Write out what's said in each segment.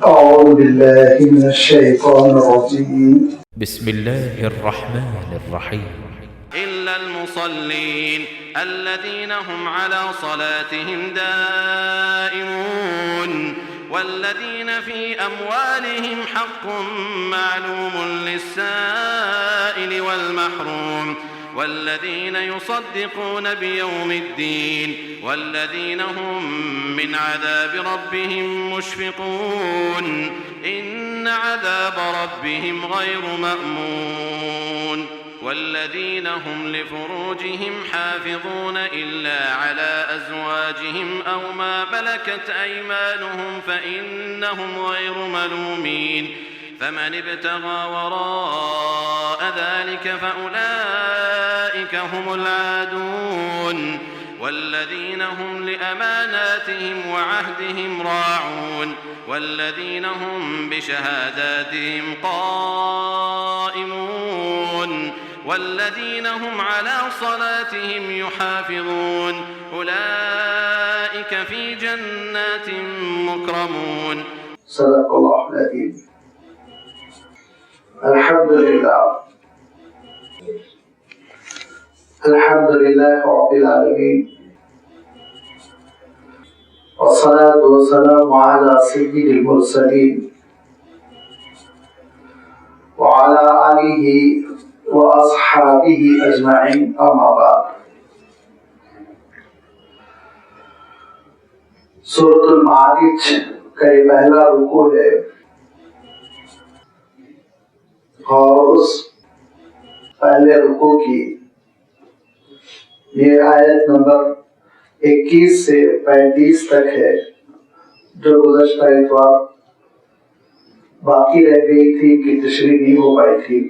أعوذ بالله من الشيطان الرجيم. بسم الله الرحمن الرحيم. إلا المصلين الذين هم على صلاتهم دائمون والذين في أموالهم حق معلوم للسائل والمحروم والذين يصدقون بيوم الدين والذين هم من عذاب ربهم مشفقون إن عذاب ربهم غير مأمون والذين هم لفروجهم حافظون إلا على أزواجهم أو ما ملكت أيمانهم فإنهم غير ملومين فمن ابتغى وراء ذلك فأولئك هم العادون والذين هم لأماناتهم وعهدهم راعون والذين هم بشهاداتهم قائمون والذين هم على صلاتهم يحافظون أولئك في جنات مكرمون. صدق الله العظيم. الحمد لله رب العالمين والصلاة والسلام على سيد المرسلين وعلى آله وأصحابه أجمعين أما بعد. سورة المعارج کا یہ پہلا رکوع ہے اور اس پہلے رکوع کی یہ آیت نمبر 21 سے 35 تک ہے جو گزشتہ اتوار باقی رہ گئی تھی کہ تشریح نہیں ہو پائی تھی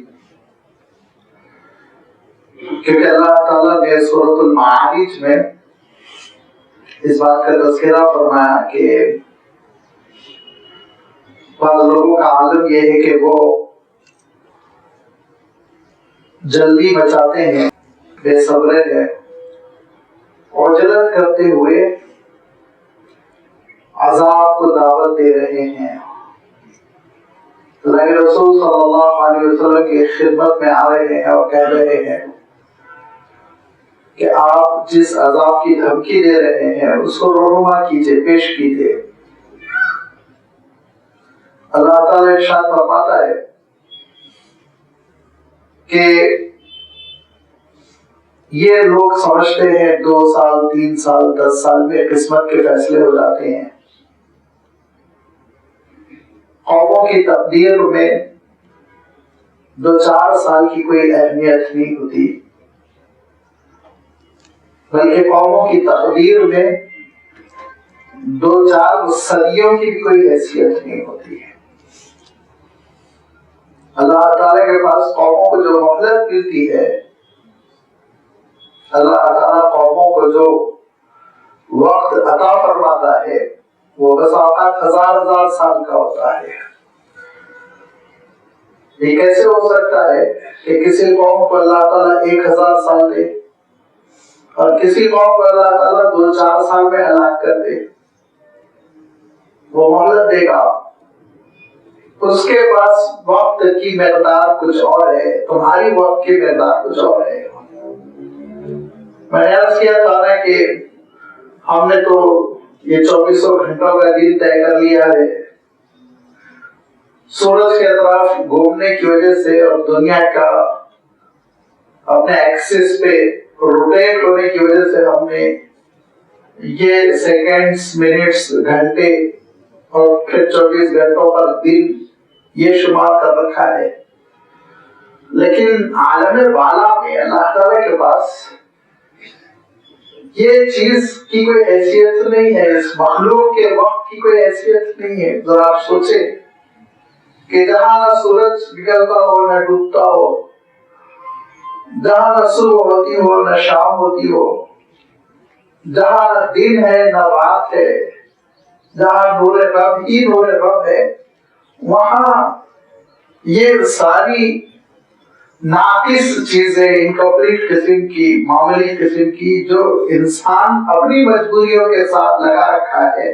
کیونکہ اللہ تعالیٰ نے سورۃ المعارج میں اس بات کا تذکرہ فرمایا کہ بعض لوگوں کا عالم یہ ہے کہ وہ جلدی مچاتے ہیں، بے صبرے ہیں اور جلد کرتے ہوئے عذاب کو دعوت دے رہے ہیں. اللہ رسول صلی اللہ علیہ وسلم کی خدمت میں آ رہے ہیں اور کہہ رہے ہیں کہ آپ جس عذاب کی دھمکی دے رہے ہیں اس کو رونما کیجئے، پیش کیجئے. اللہ تعالیٰ ارشاد فرماتا ہے کہ یہ لوگ سمجھتے ہیں 2 سال 3 سال 10 سال میں قسمت کے فیصلے ہو جاتے ہیں. قوموں کی تقدیر میں 2-4 سال کی کوئی اہمیت نہیں ہوتی، بلکہ قوموں کی تقدیر میں 2-4 صدیوں کی بھی کوئی حیثیت نہیں ہوتی ہے. اللہ تعالیٰ کے پاس قوموں کو جو مہلت ملتی ہے، اللہ تعالیٰ قوموں کو جو وقت عطا فرماتا ہے وہ بس اوقات 1000 سال کا ہوتا ہے. یہ کیسے ہو سکتا ہے کہ کسی قوم کو اللہ تعالیٰ 1000 سال دے اور کسی قوم کو اللہ تعالیٰ 2-4 سال میں ہلاک کر دے؟ وہ مہلت دے گا، اس کے پاس وقت کی مقدار کچھ اور ہے، تمہاری وقت کی مقدار کچھ اور ہے. میں نے عرض کیا تھا نا کہ ہم نے تو یہ 2400 گھنٹوں کا دن طے کر لیا ہے. سورج کے اطراف گھومنے کی وجہ سے اور دنیا کا اپنے ایکسس پہ روٹیٹ ہونے کی وجہ سے ہم نے یہ سیکنڈز، منٹس، گھنٹے اور پھر 24 گھنٹوں پر دن یہ شمار کر رکھا ہے. لیکن عالم بالا میں اللہ تعالیٰ کے پاس یہ چیز کی کوئی حیثیت نہیں ہے، اس مخلوق کے وقت کی کوئی حیثیت نہیں ہے. ذرا آپ سوچیں کہ جہاں نہ سورج نکلتا ہو نہ ڈوبتا ہو، جہاں نہ صبح ہوتی ہو نہ شام ہوتی ہو، جہاں نہ دن ہے نہ رات ہے، جہاں نور رب ہی نور رب ہے، وہاں یہ ساری ناقص چیزیں، انکمپلیٹ قسم کی، معمولی قسم کی، جو انسان اپنی مجبوریوں کے ساتھ لگا رکھا ہے،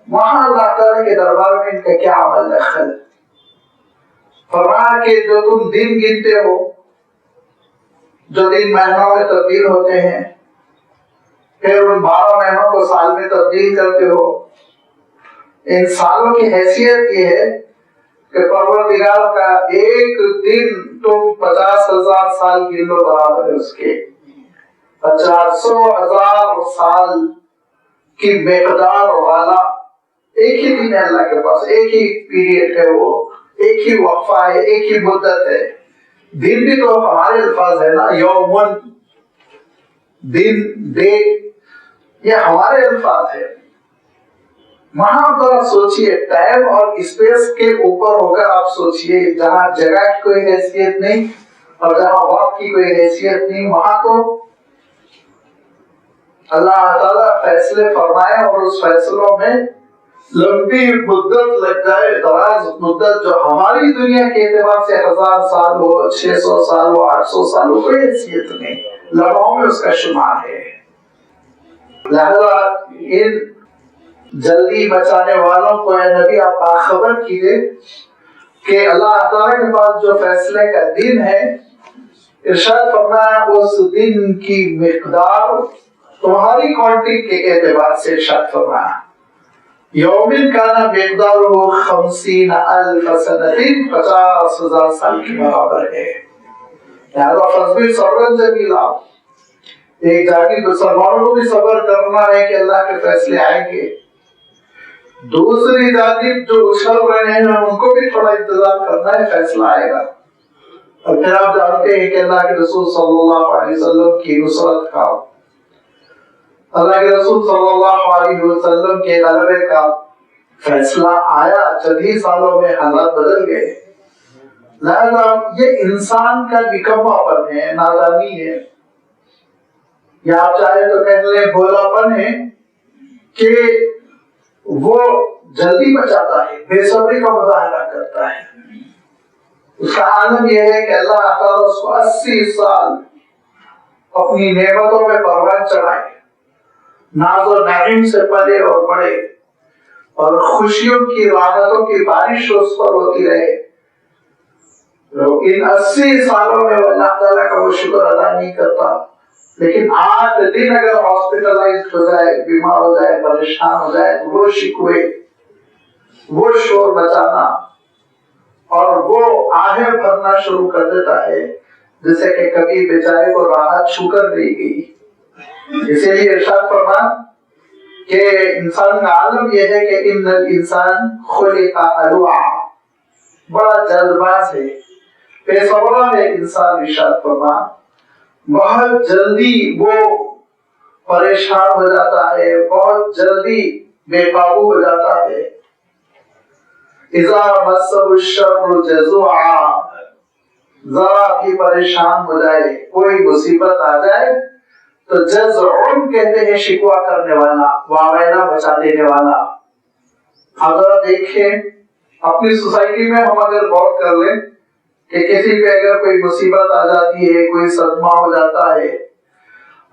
وہاں اللہ تعالیٰ کے دربار میں ان کا کیا عمل دخل؟ فرمایا کہ جو تم دن گنتے ہو، جو دن مہینوں میں تبدیل ہوتے ہیں، پھر ان 12 مہینوں کو سال میں تبدیل کرتے ہو، ان سالوں کی حیثیت یہ ہے کہ پروردگار کا ایک دن تم 50,000 سال گن لو برابر ہے اس کے 50,000 سال کی مقدار والا ایک ہی دن ہے اللہ کے پاس، ایک ہی پیریڈ ہے، وہ ایک ہی وقفہ ہے، ایک ہی مدت ہے۔ دن بھی تو ہمارے الفاظ ہے نا، یومن، دن، ڈے، یہ ہمارے الفاظ ہے۔ وہاں ذرا سوچئے، ٹائم اور اسپیس کے اوپر ہو کر آپ سوچئے، جہاں جگہ کی کوئی حیثیت نہیں اور جہاں وقت کی کوئی حیثیت نہیں، وہاں تو اللہ تعالیٰ فیصلے فرمائے اور اس فیصلوں میں لمبی مدت لگ جائے، دراز مدت، جو ہماری دنیا کے اعتبار سے 1000 سال ہو، 600 سال ہو، 800 سال ہو، کوئی حیثیت نہیں، لمحوں میں اس کا شمار ہے۔ لہذا ان جلدی بچانے والوں کو اے نبی آپ باخبر کیجئے کہ اللہ تعالیٰ کے پاس جو فیصلے کا دن ہے، ارشاد فرمایا اس دن کی مقدار تمہاری کوانٹی کے اعتبار سے ارشاد فرمایا یومن کانا مقدارہ 50,000 سنۃ، 50,000 سال کے برابر ہے۔ لہذا فاصبر صبرا جمیلا، ایک جانب مسلمانوں کو بھی صبر کرنا ہے کہ اللہ کے فیصلے آئیں گے، دوسری جانب جو اچھل رہے ہیں ان کو بھی تھوڑا انتظار کرنا ہے، فیصلہ آئے گا۔ اور پھر آپ جانتے ہیں کہ اللہ کے رسول صلی اللہ علیہ وسلم کی نصرت کا، اللہ کے رسول صلی اللہ علیہ وسلم کے غلبے کا فیصلہ آیا، چند ہی سالوں میں حالات بدل گئے۔ لہذا یہ انسان کا نکما پن ہے، نادانی ہے، یا آپ چاہے تو کہہ لیں بھولا پن ہے کہ وہ جلدی بچاتا ہے، بے صبری کا مظاہرہ کرتا ہے۔ اس کا عالم یہ ہے کہ اللہ تعالیٰ اس کو 80 سال اپنی نعمتوں میں پروان چڑھائے، ناز و نعیم سے پلے اور بڑے، اور خوشیوں کی راحتوں کی بارش اس پر ہوتی رہے۔ ان 80 سالوں میں وہ اللہ تعالیٰ کا وہ شکر ادا نہیں کرتا، لیکن 8 دن اگر ہاسپٹلائزڈ ہو جائے، بیمار ہو جائے، پریشان ہو جائے، تو وہ شکوے، وہ شور مچانا اور وہ آہیں بھرنا شروع کر دیتا ہے، جیسے کہ کبھی بیچارے کو راحت چھو کر نہیں گئی۔ اسی لیے ارشاد فرمان کہ انسان کا عالم یہ ہے کہ ان الانسان خلق ہلوعا، بڑا جلد باز ہے، بے صبر ہے انسان۔ ارشاد فرمان بہت جلدی وہ پریشان ہو جاتا ہے، بہت جلدی بے قابو ہو جاتا ہے۔ اذا مسہ الشر جزوعا، ذرا بھی پریشان ہو جائے، کوئی مصیبت آ جائے تو جزعن کہتے ہیں شکوہ کرنے والا، واویلا بچا دینے والا۔ اگر دیکھیں اپنی سوسائٹی میں ہم اگر غور کر لیں کہ کسی پہ اگر کوئی مصیبت آ جاتی ہے، کوئی صدمہ ہو جاتا ہے،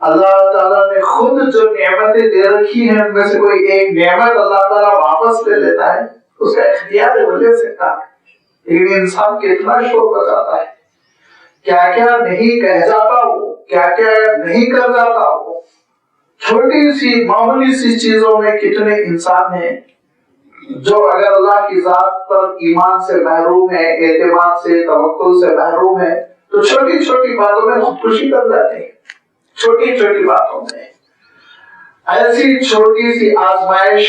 اللہ تعالیٰ نے خود جو نعمتیں دے رکھی ہیں ان میں سے کوئی ایک نعمت اللہ تعالیٰ واپس لے لیتا ہے، اس کا اختیار ہے، وہ لے سکتا ہے، لیکن انسان کتنا شور بچاتا ہے، کیا کیا نہیں کہہ جاتا وہ، کیا کیا نہیں کر جاتا وہ۔ چھوٹی سی معمولی سی چیزوں میں کتنے انسان ہیں جو اگر اللہ کی ذات پر ایمان سے محروم ہے، اعتماد سے، توکل سے محروم ہے، تو چھوٹی چھوٹی باتوں میں خودکشی کر جاتے ہیں۔ چھوٹی چھوٹی باتوں میں ایسی چھوٹی سی آزمائش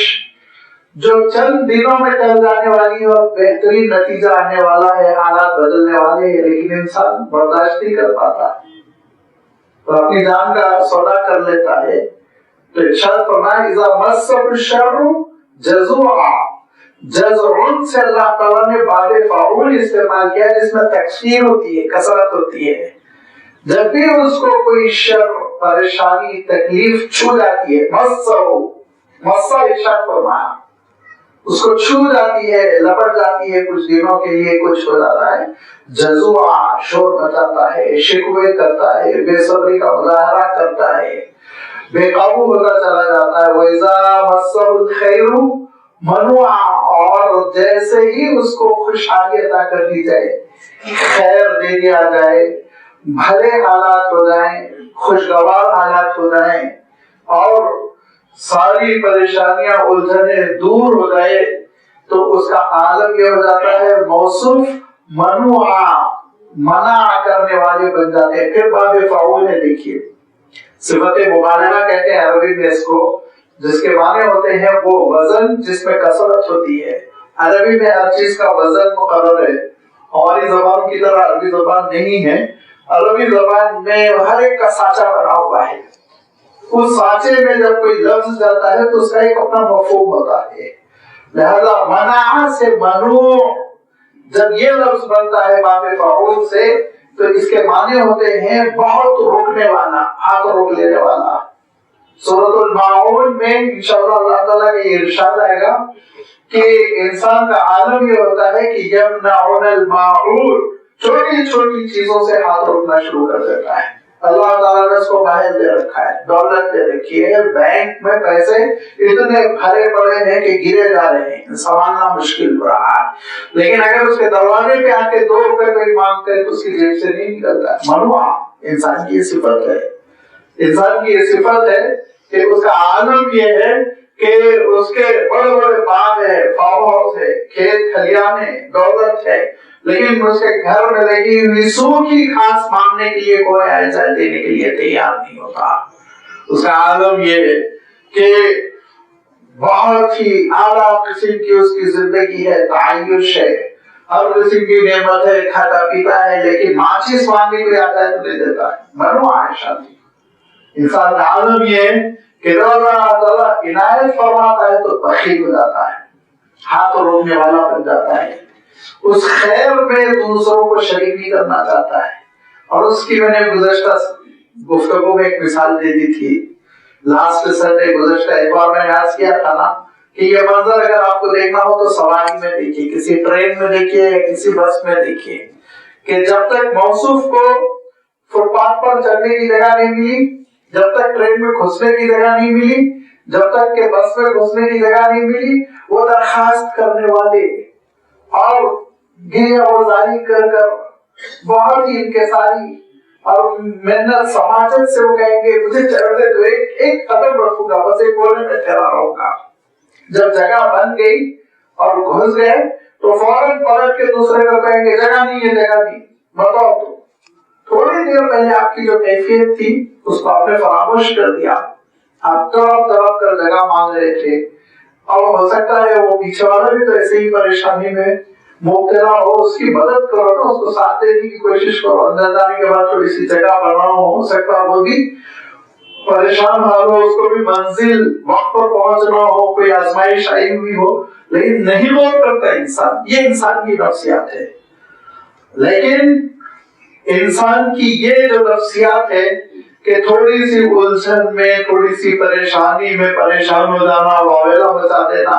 جو چند دنوں میں ٹل جانے والی ہے اور بہترین نتیجہ آنے والا ہے، حالات بدلنے والے ہیں، لیکن انسان برداشت نہیں کر پاتا تو اپنی جان کا سودا کر لیتا ہے۔ تو ارشاد فرمایا اذا مس الشر جزوعا، جزعن سے اللہ تعالیٰ نے باب فاعول استعمال کیا جس میں تکثیر ہوتی ہے، کثرت ہوتی ہے۔ جب بھی اس کو کوئی شر، پریشانی، تکلیف چھو جاتی ہے، مسا ارشاد فرمایا، اس کو چھو جاتی ہے، لپٹ جاتی ہے، کچھ دنوں کے لیے کچھ ہو جاتا ہے، جزوعا شور مچاتا ہے، شکوے کرتا ہے، بے صبری کا مظاہرہ کرتا ہے، بے قابو ہوتا چلا جاتا ہے۔ وَإِذَا مَسَّهُ الْخَيْرُ منوع، اور جیسے ہی اس کو خوشحالی عطا کر دی جائے، خیر دے دیا جائے، بھلے حالات ہو جائیں، خوشگوار حالات ہو جائیں، اور ساری پریشانیاں الجھنیں دور ہو جائے، تو اس کا عالم یہ ہو جاتا ہے موصوف منوع، منع کرنے والے بن جاتے ہیں۔ پھر باب فعول ہے، دیکھیے صفت مبالغہ کہتے ہیں عربی میں اس کو، جس کے معنی ہوتے ہیں وہ وزن جس میں کثرت ہوتی ہے۔ عربی میں ہر چیز کا وزن مقرر ہے، ہماری زبان کی طرح عربی زبان نہیں ہے۔ عربی زبان میں ہر ایک کا سانچہ بنا ہوا ہے، اس سانچے میں جب کوئی لفظ جاتا ہے تو اس کا ایک اپنا مفہوم ہوتا ہے۔ لہذا منع سے منوع جب یہ لفظ بنتا ہے باب فعول سے، تو اس کے معنی ہوتے ہیں بہت روکنے والا، ہاتھ روک لینے والا۔ سورۃ الماعون میں انشاءاللہ اللہ تعالیٰ کا یہ ارشاد آئے گا کہ انسان کا عالم یہ ہوتا ہے کہ یمنعون الماعون، چھوٹی چھوٹی چیزوں سے ہاتھ روکنا شروع کر دیتا ہے۔ اللہ تعالیٰ نے اس کو باہر دے رکھا ہے، دولت دے رکھی ہے، بینک میں پیسے اتنے بھرے پڑے ہیں کہ گرے جا رہے ہیں، سنبھالنا مشکل ہو رہا ہے، لیکن اگر اس کے دروازے پہ آ کے 2 روپے کوئی مانگتے تو اس کی جیب سے نہیں نکلتا۔ منوع انسان کی یہ صفت ہے، انسان کی یہ صفت ہے کہ اس کا عالم یہ ہے کہ اس کے بڑے بڑے باغ ہے، فارم ہاؤس ہے، کھیت کھلیان ہے، دولت ہے، لیکن اس کے گھر میں لگی ہوئی سو کی خاص مانگنے کے لیے کوئی ایسا دینے کے لیے تیار نہیں ہوتا۔ اس کا عالم یہ ہے کہ بہت ہی اعلیٰ قسم کی اس کی زندگی ہے، تعیش ہے، ہر قسم کی نعمت ہے، کھاتا پیتا ہے، لیکن ماچس مانگنے کے لیے آتا ہے تو نہیں دیتا ہے۔ منوع ہے شادی۔ انسان کا عالم یہ ہے کہ جب اللہ تعالیٰ عنایت فرماتا ہے تو بخیل ہو جاتا ہے، ہاتھ روکنے والا بن جاتا ہے، اس خیر میں دوسروں کو شریک نہیں کرنا چاہتا ہے۔ اور اس کی میں نے گزشتہ گفتگو میں ایک مثال دے دی تھی، لاسٹ سنڈے گزشتہ اتوار میں عرض کیا تھا نا کہ یہ منظر اگر آپ کو دیکھنا ہو تو سواری میں دیکھیے، کسی ٹرین میں دیکھیے یا کسی بس میں دیکھیے، کہ جب تک موصوف کو فٹ پاتھ پر چڑھنے کی جگہ نہیں ملی، جب تک ٹرین میں گھسنے کی جگہ نہیں ملی، جب تک کہ بس میں گھسنے کی جگہ نہیں ملی، وہ درخواست کرنے والے اور گریہ گزاری کر کر بہت ہی انکساری اور محنت سماجت سے وہ کہیں گے مجھے چڑھنے دو، ایک قدم رکھوں گا، بس ایک کونے میں ٹھہرا رہوں گا۔ جب جگہ بن گئی اور گھس گئے تو فوراً پلٹ کے دوسرے کو کہیں گے جگہ نہیں ہے، جگہ نہیں، بتاؤ تو۔ تھوڑی دیر پہلے آپ کی جو کیفیت تھی اس کو آپ نے فراموش کر دیا، آپ تڑپ تڑپ کر جگہ مانگ رہے تھے، اور ہو سکتا ہے وہ پیچھے والا بھی تو ایسے ہی پریشانی میں مبتلا ہو، اس کی مدد کرو نا، اس کو ساتھ دینے کی کوشش کرو، اندر جانے کے بعد تھوڑی سی جگہ بناؤ، ہو سکتا ہے وہ بھی پریشان حال ہو، اس کو بھی منزل وقت پر پہنچنا ہو، کوئی آزمائش آئی ہوئی ہو، لیکن نہیں غور کرتا انسان۔ یہ انسان کی نفسیات ہے، لیکن انسان کی یہ جو نفسیات ہے کہ تھوڑی سی الجھن میں، تھوڑی سی پریشانی میں پریشان ہو جانا، واویلا مچا دینا،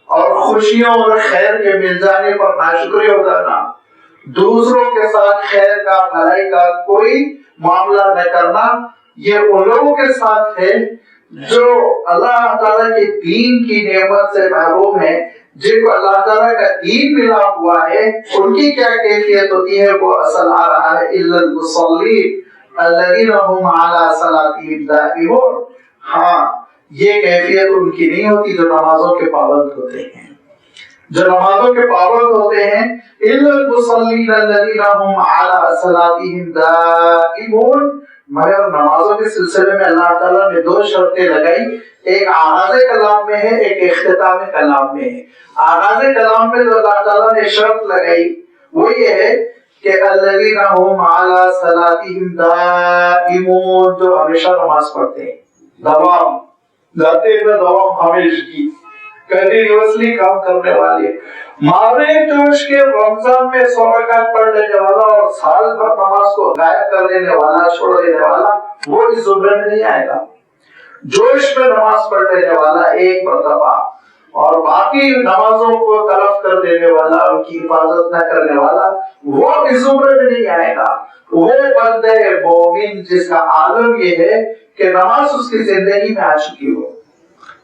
اور خوشیوں اور خیر کے مل جانے پر ناشکری ہو جانا، دوسروں کے ساتھ خیر کا، بھلائی کا کوئی معاملہ نہ کرنا، یہ ان لوگوں کے ساتھ ہے جو اللہ تعالیٰ کے دین کی نعمت سے محروم ہے۔ جن کو اللہ تعالیٰ کا دین ملا ہوا ہے ان کی کیا کیفیت ہوتی ہے، وہ اصل آ رہا ہے الا المصلین الذین هم علی صلاتهم دائمون۔ ہاں، یہ کیفیت ان کی نہیں ہوتی جو نمازوں کے پابند ہوتے ہیں، جو نمازوں کے پابند ہوتے ہیں۔ الا المصلین الذین هم علی صلاتهم دائمون، مگر نمازوں کے سلسلے میں اللہ تعالیٰ نے 2 شرطیں لگائی، ایک آغاز کلام میں ہے، ایک اختتام کلام میں ہے۔ آغاز کلام میں جو اللہ تعالیٰ نے شرط لگائی وہ یہ ہے کہ الذین هم علی صلاتهم دائمون، جو ہمیشہ نماز پڑھتے ہیں، دوام جاتے ہیں، دوام ہمیشگی، کنٹینیوسلی کام کرنے والے، مارے جوش کے رمضان میں 100 رکعت پڑھ لینے والا اور سال بھر نماز کو غائب کر دینے والا، چھوڑ دینے والا، وہ اس زمرے میں نہیں آئے گا۔ جوش میں نماز پڑھ لینے والا ایک مرتبہ اور باقی نمازوں کو تلف کر دینے والا، ان کی حفاظت نہ کرنے والا، وہ اس زمرے میں نہیں آئے گا۔ وہ بندہ مومن جس کا عالم یہ ہے کہ نماز اس کی زندگی میں آ چکی ہو،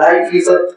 2.5%।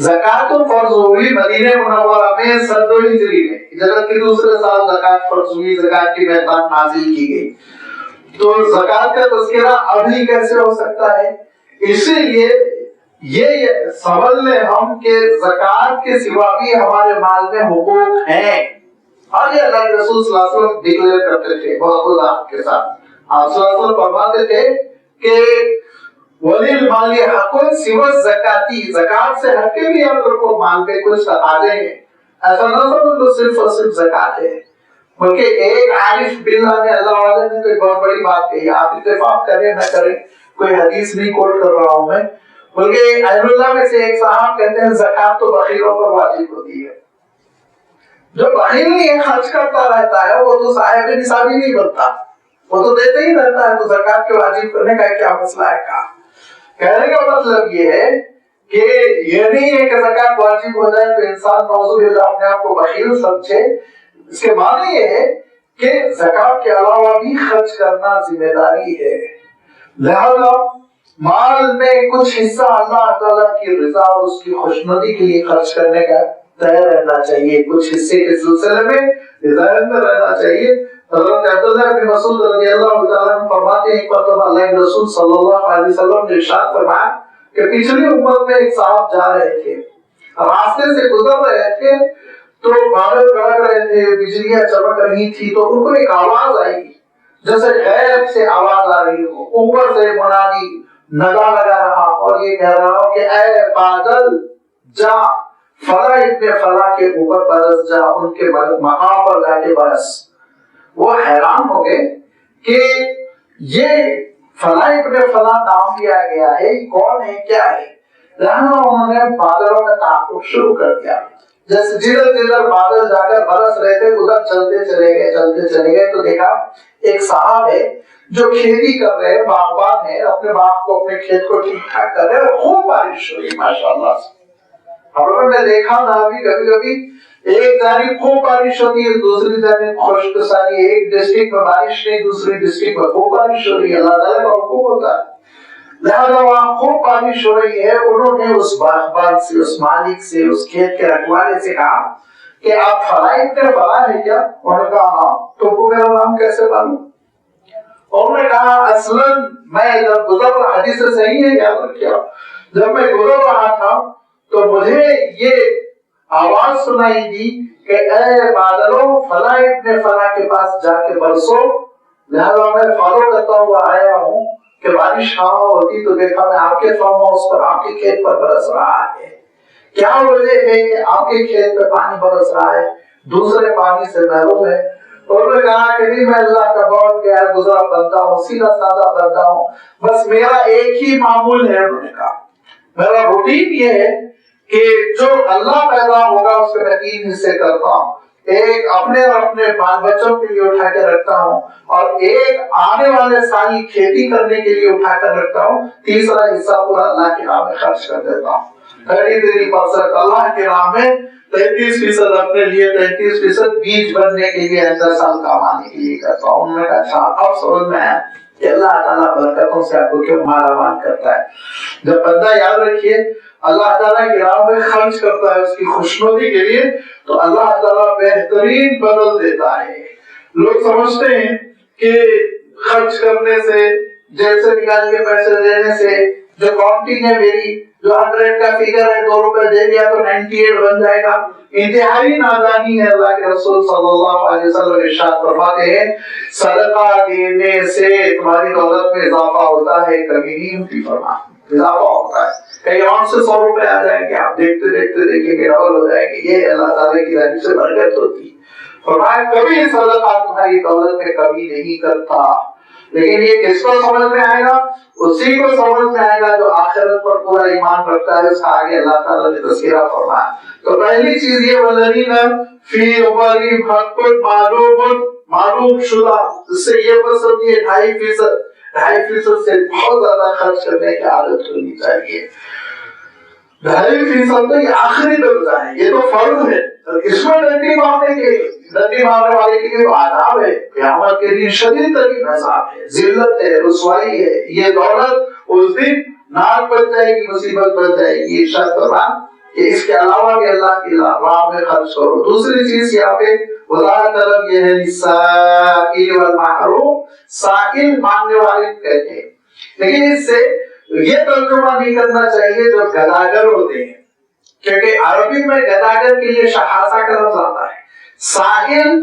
زکات تو فرض ہوئی مدینہ منورہ میں 102 ہجری میں، ہجرت کے دوسرے سال زکات فرض ہوئی، زکات کی مقدار نازل کی گئی. تو زکات کا تذکرہ ابھی کیسے ہو سکتا ہے؟ اسی لیے یہ سمجھ لیں ہم کہ زکات کے سوا بھی ہمارے مال میں حقوق ہیں، اور یہ اللہ کے رسول صلی اللہ علیہ وسلم ڈکلیئر کرتے تھے بہت وضاحت کے ساتھ. آپ صلی اللہ علیہ وسلم فرماتے تھے کہ وَلِلْمَالِ حَقٌ سِوَى الزَّكَاةِ، زکات سے ہٹ کے بھی اگر کو مال پہ کچھ تقاضے ہیں، ایسا نہ سمجھو صرف اور صرف زکات ہے. بلکہ ایک عارف باللہ نے، اللہ والے نے تو ایک بہت بڑی بات کہی، آپ اتفاق کریں نہ کریں، کوئی حدیث نہیں کوٹ کر رہا ہوں میں، بلکہ اہل اللہ میں سے ایک صاحب کہتے ہیں زکات تو بخیلوں پر واجب ہوتی ہے. جو بخیل نہیں خرچ کرتا رہتا ہے وہ تو صاحب نصابی نہیں بنتا، وہ تو دیتے ہی رہتا ہے، تو زکات کے واجب کرنے کا کیا مسئلہ ہے؟ کہا کہنے کا مطلب یہ ہے کہ یہ نہیں ہے کہ زکات واجب ہو جائے تو انسان نعوذ باللہ اپنے آپ کو بخیل سمجھے. اس کے معنی یہ ہے کہ زکات کے علاوہ بھی خرچ کرنا ذمہ داری ہے. لہذا مال میں کچھ حصہ اللہ تعالیٰ کی رضا اور اس کی خوشنودی کے لیے خرچ کرنے کا طے رہنا چاہیے، کچھ حصے کے سلسلے میں ذہن میں رہنا چاہیے. حضرت عبداللہ بن مسعود رضی اللہ تعالیٰ عنہ فرماتے ہیں ایک مرتبہ اللہ کے رسول صلی اللہ علیہ وسلم نے ارشاد فرمایا کہ پچھلی امت میں ایک صاحب جا رہے تھے، راستے سے گزر رہے تھے تو بادل گڑک رہے تھے، بجلیاں چمک رہی تھی، تو ان کو ایک آواز آئی جیسے غیب سے آواز آ رہی ہو. اوپر سے منادی ندا لگا رہا اور یہ کہہ رہا ہو کہ اے بادل جا فلاں ابن فلاں کے اوپر برس جا، ان کے مقام پر جا کے برس. وہ حیران ہو گئے کہ یہ فلاں ابن فلاں نام لیا گیا ہے، کون ہے، کیا ہے؟ لہذا انہوں نے بادلوں کا تعاقب شروع کر دیا. جیسے جدھر جدھر بادل جا کر برس رہے تھے ادھر چلتے چلے گئے تو دیکھا ایک صاحب ہے جو کھیتی کر رہے ہیں، باغبان ہے، اپنے باغ کو اپنے کھیت کو ٹھیک ٹھاک کر رہے ہیں، خوب بارش ہوئی ماشاءاللہ سے. ہم لوگوں نے دیکھا نا ابھی کبھی کبھی ایک جانب خوب بارش ہوتی ہے، دوسری جانب خشک سالی، ایک ڈسٹرکٹ میں بارش نہیں دوسری ڈسٹرکٹ میں خوب بارش ہو رہی ہے. اللہ تعالیٰ کا حکم ہوتا ہے. لہذا وہاں خوب بارش ہو رہی ہے، انہوں نے اس باغبان سے، اس مالک سے، اس کھیت کے رکھوالے سے کہا کہ آپ فلاں ابن فلاں ہے کیا؟ انہوں نے کہا ہاں. تو کو میرا نام کیسے معلوم؟ انہوں نے کہا اصلاً میں جب گزر رہا، حدیث صحیح ہے یاد رکھیے، جب میں گزر رہا تھا تو مجھے یہ آواز سنائی دی کہ اے بادلوں فلاں ابن فلاں کے پاس جا کے برسو. لہذا میں فالو کرتا ہوا آیا ہوں کہ بارش کہاں ہوتی تو دیکھا میں آپ کے فارم ہاؤس پر، آپ کے کھیت پر برس رہا ہے. کیا وجہ ہے کہ آپ کے کھیت پہ پانی برس رہا ہے، دوسرے پانی سے محروم ہے؟ انہوں نے کہا کہ نہیں میں اللہ کا بہت غیر گزرا بندہ ہوں، سیدھا سادہ بندہ ہوں، بس میرا ایک ہی معمول ہے. انہوں نے کہا میرا روٹین یہ ہے کہ جو اللہ پیدا ہوگا اس کے میں 3 حصے کرتا ہوں، ایک اپنے اور اپنے بال بچوں کے لیے اٹھا کے رکھتا ہوں، اور ایک آنے والے سال کھیتی کرنے کے لیے اٹھا کر رکھتا ہوں، تیسرا حصہ پورا اللہ کی راہ میں خرچ کر دیتا ہوں. 33% اللہ کی راہ میں، 33% اپنے لیے، 33% بیج بننے کے لیے، اندر سال کمانے کے لیے کرتا ہوں. انہوں نے کہا اچھا اب سمجھ میں آیا کہ اللہ تعالیٰ برکتوں سے آپ کو کیوں مالا مال کرتا ہے. جب بندہ یاد رکھیے اللہ تعالیٰ کی راہ میں خرچ کرتا ہے اس کی خوشنودی کے لیے تو اللہ تعالیٰ بہترین بدل دیتا ہے. لوگ سمجھتے ہیں کہ خرچ کرنے سے، جیب سے نکال کے پیسے دینے سے، جو کاؤنٹنگ ہے میری، جو 100 کا فگر ہے 2 روپے دے دیا تو 98 بن جائے گا، انتہائی نادانی ہے. اللہ کے رسول صلی اللہ علیہ وسلم ارشاد فرماتے ہیں صدقہ دینے سے تمہاری دولت میں اضافہ ہوتا ہے، کمی نہیں ہوتی. فرما اضافہ ہوتا ہے، کہیں اور سے 100 روپے آ جائیں گے، آپ دیکھتے دیکھیں گے ڈبل ہو جائیں گے. یہ اللہ تعالیٰ کی رحمت سے برکت ہوتی ہے. فرمایا کبھی صدقہ تمہاری دولت میں کمی نہیں کرتا. لیکن یہ کس کو سمجھ میں آئے گا؟ اسی کو سمجھ میں آئے گا جو آخرت پر پورا ایمان رکھتا ہے. اس کا آگے اللہ تعالیٰ نے تذکرہ فرمایا. تو پہلی چیز یہ والذین فی اموالہم حق معلوم شدہ، اس سے یہ بس ہوتی ہے 2.5% سے بہت زیادہ خرچ کرنے کی عادت ہونی چاہیے. 2.5% تو یہ آخری درجہ ہے، یہ تو فرض ہے. اس میں ڈنڈی مارنے والے کے لیے تو عذاب ہے، قیامت کے دن شدید ترین عذاب ہے، ذلت ہے، رسوائی ہے. یہ دولت اس دن ناک بن جائے گی، مصیبت بن جائے گی. ارشاد فرمایا کہ اس کے علاوہ بھی اللہ کی راہ میں خرچ کرو۔ دوسری چیز یہاں پہ وضاحت طلب یہ ہے للسائل والمحروم، سائل مانگنے والے کہتے ہیں، لیکن اس سے یہ ترجمہ نہیں کرنا چاہیے جو گداگر ہوتے ہیں، کیونکہ عربی میں گداگر کے لیے شہازہ کا لفظ آتا ہے۔ سائل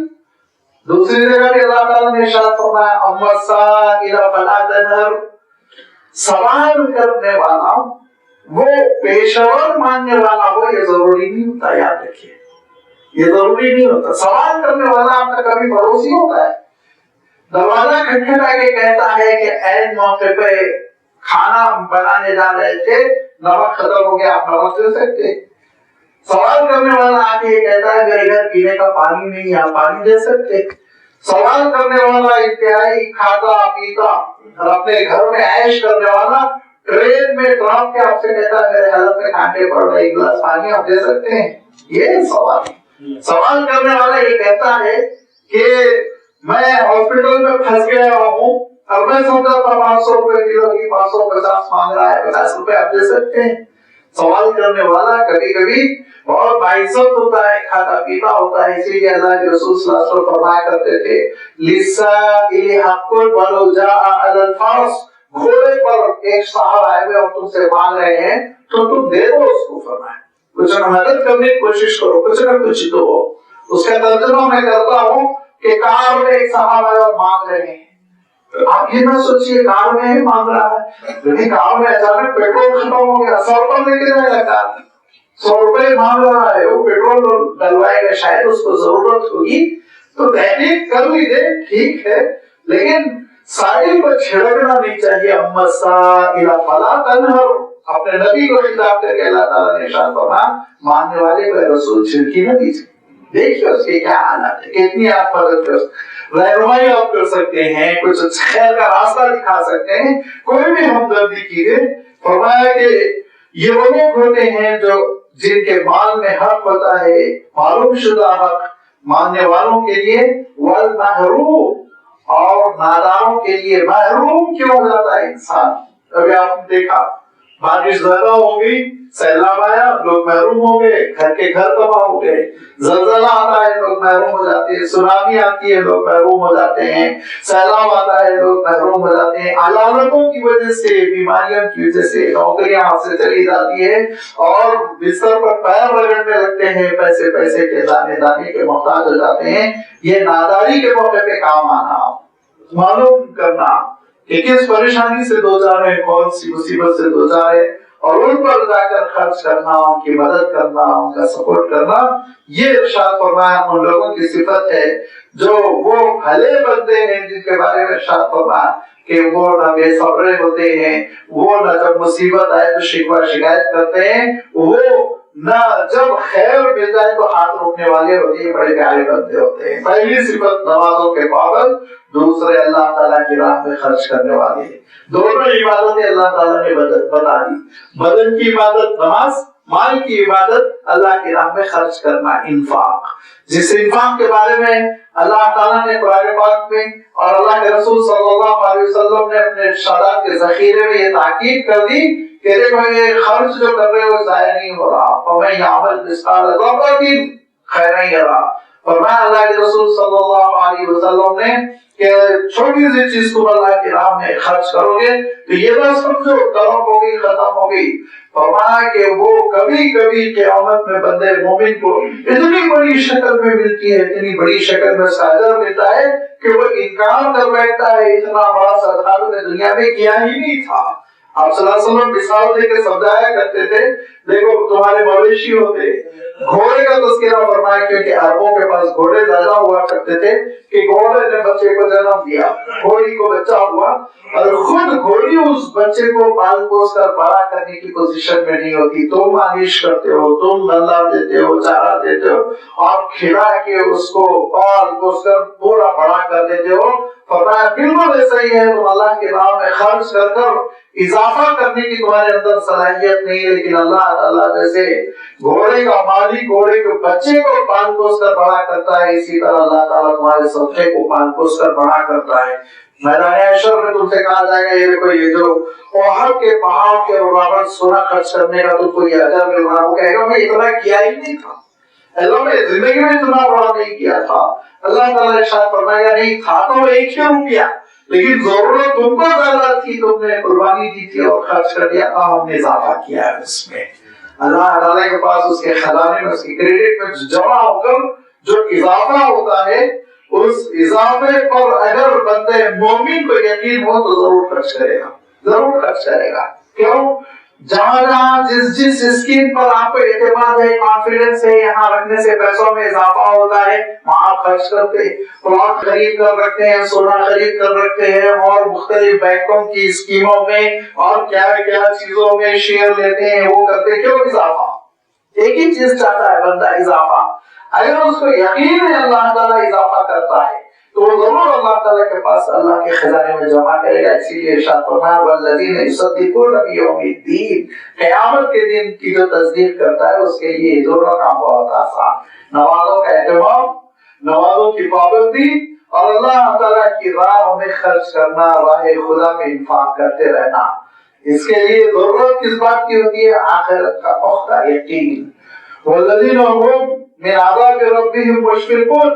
دوسری جگہ بھی اللہ تعالیٰ نے ارشاد فرمایا اما السائل فلا تنہر، سوال کرنے والا وہ پیشور ماننے والا ہو یہ ضروری نہیں ہوتا، یاد رکھیے یہ ضروری نہیں ہوتا۔ سوال کرنے والا آپ کا کبھی پڑوسی ہوتا ہے، دروازہ کھٹکھٹا کے کہتا ہے کہ عین موقع پہ کھانا بنانے جا رہے تھے، نمک ختم ہو گیا، آپ نمک دے سکتے؟ سوال کرنے والا آ کے یہ کہتا ہے میرے گھر پینے کا پانی نہیں، آپ پانی دے سکتے؟ سوال کرنے والا انتہائی کھاتا پیتا اور اپنے گھر میں عیش کرنے والا ٹرین میں ٹرام کے آپ سے کہتا ہے میرے حلق میں کانٹے پڑ رہے، ایک گلاس پانی آپ دے سکتے ہیں؟ یہ سوال کرنے والا یہ کہتا ہے کہ میں ہاسپٹل میں پھنس گیا ہوں اور میں سمجھا تھا 500 روپے کلو کی 550 مانگ رہا ہے، 50 روپے آپ دے سکتے ہیں؟ سوال کرنے والا کبھی کبھی بہت باعزت ہوتا ہے، کھاتا پیتا ہوتا ہے، اسی لیے اللہ کے رسول صلی اللہ علیہ وسلم فرمایا کرتے تھے لِلسَّائِلِ حَقٌّ وَلَوْ جَاءَ عَلَى الْفَرَسِ، گھوڑے پر ایک صاحب آئے ہوئے اور تم سے مانگ رہے ہیں تو تم دے دو اس کو، فرمایا کچھ نہ مدد کرنے کی کوشش کرو، کچھ نہ کچھ دو۔ اس کا ترجمہ میں کرتا ہوں کہ کار میں ایک صاحب آئے اور مانگ رہے ہیں، آپ یہ نہ سوچئے کار میں ہی مانگ رہا ہے، لیکن کار میں اچانک پیٹرول ختم ہو گیا، 100 روپے لے کے جائے لگا، 100 روپے مانگ رہا ہے، وہ پیٹرول ڈلوائے گا، شاید اس کو ضرورت ہوگی تو تحقیق کر لیجیے، ٹھیک ہے، لیکن سائل کو چھڑکنا نہیں چاہیے۔ اما السائل فلا تنہر، اپنے نبی کو خطاب کر کے اللہ تعالیٰ نے ارشاد فرمایا مانگنے والے کو رسول چھڑکی نہ دیجیے۔ دیکھیے اس کے کیا حالات ہے، کتنی آپ مدد کر رہنمائی آپ کر سکتے ہیں، کچھ خیر کا راستہ دکھا سکتے ہیں، کوئی بھی ہمدردی کیجیے۔ فرمایا کہ یہ وہ لوگ ہوتے ہیں جو جن کے مال میں حق ہوتا ہے، معلوم شدہ حق ماننے والوں کے لیے، والمحروم، اور ناداروں کے لیے۔ محروم کیوں ہو جاتا ہے انسان؟ ابھی آپ نے دیکھا بارش زیادہ ہو گئی، سیلاب آیا، لوگ محروم ہو گئے، گھر کے گھر تباہ ہو گئے، زلزلہ آتا ہے لوگ محروم ہو جاتے ہیں، سونامی آتی ہے لوگ محروم ہو جاتے ہیں، سیلاب آتا ہے لوگ محروم ہو جاتے ہیں، علامتوں کی وجہ سے، بیماریوں کی وجہ سے نوکریاں ہاتھ سے چلی جاتی ہے اور بستر پر پیر رگڑنے لگتے ہیں، پیسے کے دانے دانے کے محتاج ہو جاتے ہیں۔ یہ ناداری کے موقع پہ کام آنا، معلوم کرنا کہ کس پریشانی سے دوچار ہے، کون سی مصیبت سے دوچار ہے، اور ان پر جا کر خرچ کرنا، ان کی مدد کرنا، ان کا سپورٹ کرنا، یہ ارشاد فرمایا ان لوگوں کی صفت ہے جو وہ بھلے بندے ہیں جن کے بارے میں ارشاد فرمایا کہ وہ نہ بے صبر ہوتے ہیں، وہ نہ جب مصیبت آئے تو شکوہ شکایت کرتے ہیں، وہ نہ جب خیر مل جائے تو ہاتھ روکنے والے ہوتے ہیں، بڑے پیارے بندے ہوتے ہیں۔ پہلی صفت نمازوں کے پابند، دوسرے اللہ تعالیٰ کی راہ میں خرچ کرنے والے ہیں۔ دونوں عبادتیں اللہ تعالیٰ نے بتا دی، بدن کی عبادت نماز، مال کی عبادت اللہ کی راہ میں خرچ کرنا، انفاق۔ جس انفاق کے بارے میں اللہ تعالیٰ نے قرآن پاک میں اور اللہ کے رسول صلی اللہ علیہ وسلم نے اپنے ارشادات کے ذخیرے میں یہ تاکید کر دی کہ دیکھو یہ خرچ جو کر رہے ہو ضائع نہیں ہو رہا، فَمَن يَعْمَلْ مِثْقَالَ ذَرَّةٍ خَيْرًا يَرَهُ۔ فرمایا اللہ کے رسول صلی اللہ علیہ وسلم نے کہ چھوٹی سی چیز تم اللہ کی راہ میں خرچ کرو گے تو یہ نہ سمجھو طرف ہو گئی، ختم ہو گئی۔ فرمایا کہ وہ کبھی کبھی قیامت میں بندے مومن کو اتنی بڑی شکل میں ملتی ہے، اتنی بڑی شکل میں اس کا اجر ملتا ہے کہ وہ انکار کر بیٹھتا ہے اتنا بڑا صدقہ تو نے دنیا میں کیا ہی نہیں تھا۔ آپ صلی اللہ علیہ وسلم مثال دے کے سمجھایا کرتے تھے، دیکھو تمہارے مویشی ہوتے، گھوڑے کا تذکرہ فرمایا کیونکہ عربوں کے پاس گھوڑے زیادہ ہوا کرتے تھے کہ گھوڑے نے بچے کو جنم دیا، گھوڑی کو بچہ ہوا اور خود گھوڑی اس بچے کو پال پوس کر بڑا کرنے کی پوزیشن میں نہیں ہوتی، تم مالش کرتے ہو، تم غلہ دیتے ہو، چارہ دیتے ہو اور کھلا کے اس کو پال پوس کر پورا بڑا کر دیتے ہو۔ فرمایا بالکل ایسا ہی ہے، تم اللہ کے راہ میں خرچ کر کر اضافہ کرنے کی تمہارے اندر صلاحیت نہیں ہے، لیکن اللہ تعالیٰ جیسے گھوڑے کا مالک گھوڑے کے بچے کو پال پوس کر بڑا کرتا ہے، اسی طرح اللہ تعالیٰ تمہارے صدقے کو پال پوس کر بڑا کرتا ہے۔ میدان حشر میں تم سے کہا جائے گا یہ دیکھو یہ جو احد کے پہاڑ کے برابر سونا خرچ کرنے کا تم کو یہ اجر مل رہا، وہ کہے گا میں اتنا کیا ہی نہیں تھا، اللہ نے زندگی میں اتنا بڑا نہیں کیا تھا۔ اللہ تعالیٰ نے ارشاد فرمائے گا نہیں تھا تو 1 روپیہ، لیکن ضرورت تم کو زیادہ تھی، تم نے قربانی دی تھی اور خرچ کر دیا تھا، ہم نے اضافہ کیا ہے اس میں۔ اللہ تعالیٰ کے پاس اس کے خزانے میں اس کی کریڈٹ میں جمع ہو کر جو اضافہ ہوتا ہے، اس اضافے پر اگر بندے مومن کو یقین ہو تو ضرور خرچ کرے گا، ضرور خرچ کرے گا۔ کیوں؟ جہاں جہاں جس اسکیم پر آپ کو اعتماد ہے، کانفیڈنس ہے، یہاں رکھنے سے پیسوں میں اضافہ ہوتا ہے، وہاں آپ خرچ کرتے ہیں، پلاٹ خرید کر رکھتے ہیں، سونا خرید کر رکھتے ہیں، اور مختلف بینکوں کی اسکیموں میں اور کیا کیا چیزوں میں شیئر لیتے ہیں، وہ کرتے۔ کیوں؟ اضافہ۔ ایک ہی چیز چاہتا ہے بندہ، اضافہ۔ اگر اس کو یقین ہے اللہ تعالیٰ اضافہ کرتا ہے تو وہ ضرور اللہ تعالیٰ کے پاس اللہ کے خزانے میں جمع کرے گا۔ اسی لیے ارشاد فرمایا والذین یصدقون بیوم الدین، قیامت کے دن کی جو تصدیق کرتا ہے اس کے لیے دونوں کام بہت آسان، نمازوں کا اہتمام، نمازوں کی پابندی، اور اللہ تعالیٰ کی راہ میں خرچ کرنا، راہ خدا میں انفاق کرتے رہنا۔ اس کے لیے ضرورت کس بات کی ہوتی ہے؟ آخرت کا پختہ یقین۔ والذین هم من عذاب ربهم مشفقون،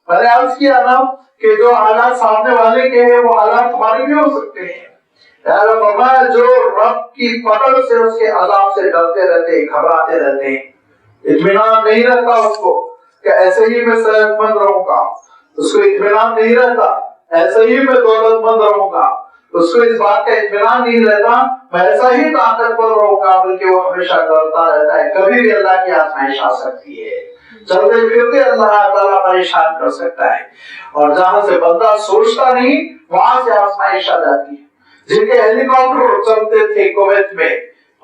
میں نے عرض کیا نا کہ جو حالات سامنے والے کے ہیں وہ حالات ہمارے بھی ہو سکتے ہیں۔ اللہ فرمایا جو رب کی پکڑ سے، اس کے عذاب سے ڈرتے رہتے ہیں، گھبراتے رہتے ہیں، اطمینان نہیں رہتا اس کو کہ ایسے ہی میں صحت مند رہوں گا، اس کو اطمینان نہیں رہتا ایسے ہی میں دولت مند رہوں گا، اس کو اس بات کا اطمینان نہیں رہتا میں ایسا ہی طاقتور رہوں گا، بلکہ وہ ہمیشہ ڈرتا رہتا ہے کبھی بھی اللہ کی آزمائش آ سکتی ہے، چلتے پھرتے اللہ تعالیٰ پریشان کر سکتا ہے، اور جہاں سے بندہ سوچتا نہیں وہاں سے آزمائش آ جاتی ہے۔ جن کے ہیلی کاپٹر چلتے تھے کویت میں،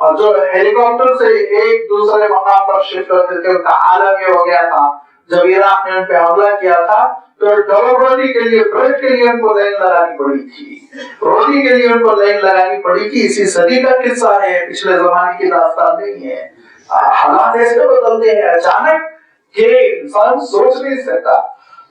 اور جو ہیلی کاپٹر سے ایک دوسرے مقام پر شفٹ ہوتے تھے، ان کا عالم یہ ہو گیا تھا جب عراق نے ان پہ حملہ کیا تھا تو ڈبل روٹی کے لیے، بریڈ کے لیے ان کو لائن لگانی پڑی تھی، روٹی کے لیے ان کو لائن لگانی پڑی تھی۔ اسی صدی کا قصہ ہے، پچھلے زمانے کی داستان نہیں ہے۔ حالات ایسے بدلتے ہیں اچانک کہ انسان سوچ نہیں سکتا،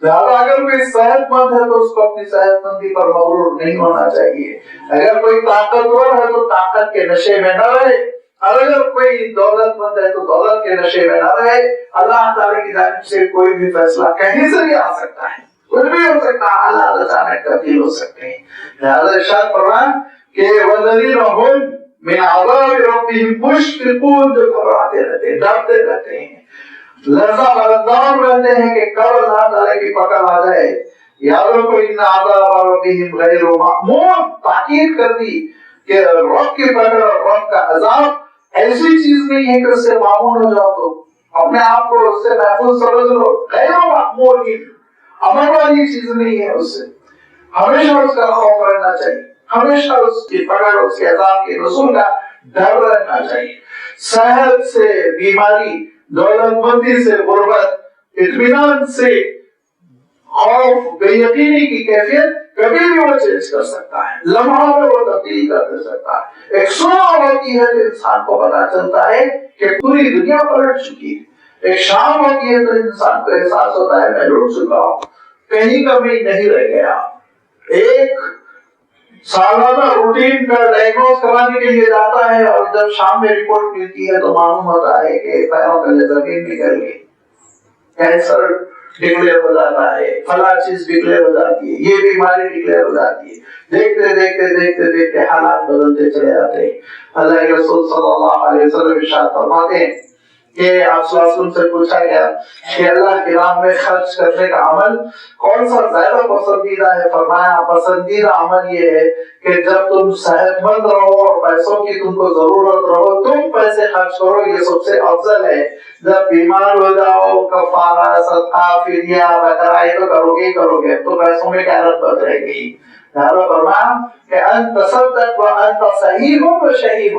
لہذا اگر کوئی صحت مند ہے تو اس کو اپنی صحت مندی پر مغرور نہیں ہونا چاہیے، اگر کوئی طاقتور ہے تو طاقت کے نشے میں نہ رہے، اور اگر کوئی دولت مند ہے تو دولت کے نشے میں نہ رہے۔ اللہ تعالیٰ کی جانب سے کوئی بھی فیصلہ کہیں سے بھی آ سکتا ہے، کچھ بھی ہو سکتا ہے، حالات اچانک تبدیل ہو سکتے ہیں۔ لہذا ارشاد فرمایا کہ والذین هم من عذاب ربهم مشفقون، جو گھبراتے رہتے ہیں، ڈرتے رہتے ہیں، لرزہ بردار رہتے ہیں کہ کب اللہ تعالیٰ کی پکڑ آ جائے۔ یاد رکھو ان عذاب ربهم غیر مأمون، تاکید کر دی کہ رب کی پکڑ اور رب کا عذاب ایسی چیز نہیں ہے کہ اس سے معمون ہو جاؤ تو اپنے آپ کو اس سے محفوظ سمجھ لو، غیر مأمون کی امن والی چیز نہیں ہے، اس سے ہمیشہ اس کا خوف رہنا چاہیے، ہمیشہ اس کی پکڑ، اس کے عذاب کے نزول کا ڈر رہنا چاہیے۔ صحت سے بیماری، دولت مندی سے غربت، اطمینان سے خوف، بے یقینی کی کیفیت کبھی بھی وہ چینج کر سکتا ہے، لمحہ میں وہ تبدیل کر دے سکتا ہے۔ ایک صبح ہوتی ہے تو انسان کو پتا چلتا ہے کہ پوری دنیا پلٹ چکی ہے، ایک شام ہوتی ہے تو انسان کو احساس ہوتا ہے میں لٹ چکا ہوں، کہیں کمی نہیں رہ گیا۔ ایک سالانہ روٹین کا ڈائگنوز کرانے کے لیے جاتا ہے اور جب شام میں رپورٹ ملتی ہے تو معلوم ہوتا ہے کہ پیروں تلے زمین نکل گئی، کینسر ڈکلیئر ہو جاتا ہے، فلاں چیز ڈکلیئر ہو جاتی ہے، یہ بیماری ڈکلیئر ہو جاتی ہے۔ دیکھتے دیکھتے دیکھتے دیکھتے حالات بدلتے چلے جاتے ہیں۔ اللہ کے رسول صلی اللہ علیہ وسلم ارشاد فرماتے ہیں کہ آپ صلی اللہ علیہ وسلم سے پوچھا گیا کہ اللہ کی راہ میں خرچ کرنے کا عمل کون سا زیادہ پسندیدہ ہے؟ فرمایا پسندیدہ عمل یہ ہے کہ جب تم صحت مند رہو اور پیسوں کی تم کو ضرورت رہو تم پیسے خرچ کرو، یہ سب سے افضل ہے۔ جب بیمار ہو جاؤ کفارہ، صدقہ، فدیہ وغیرہ یہ تو کرو گے ہی کرو گے، تو پیسوں میں کیا رغبت رہے گی؟ فرمایا کہ انت تصدق وانت صحیح وشہید،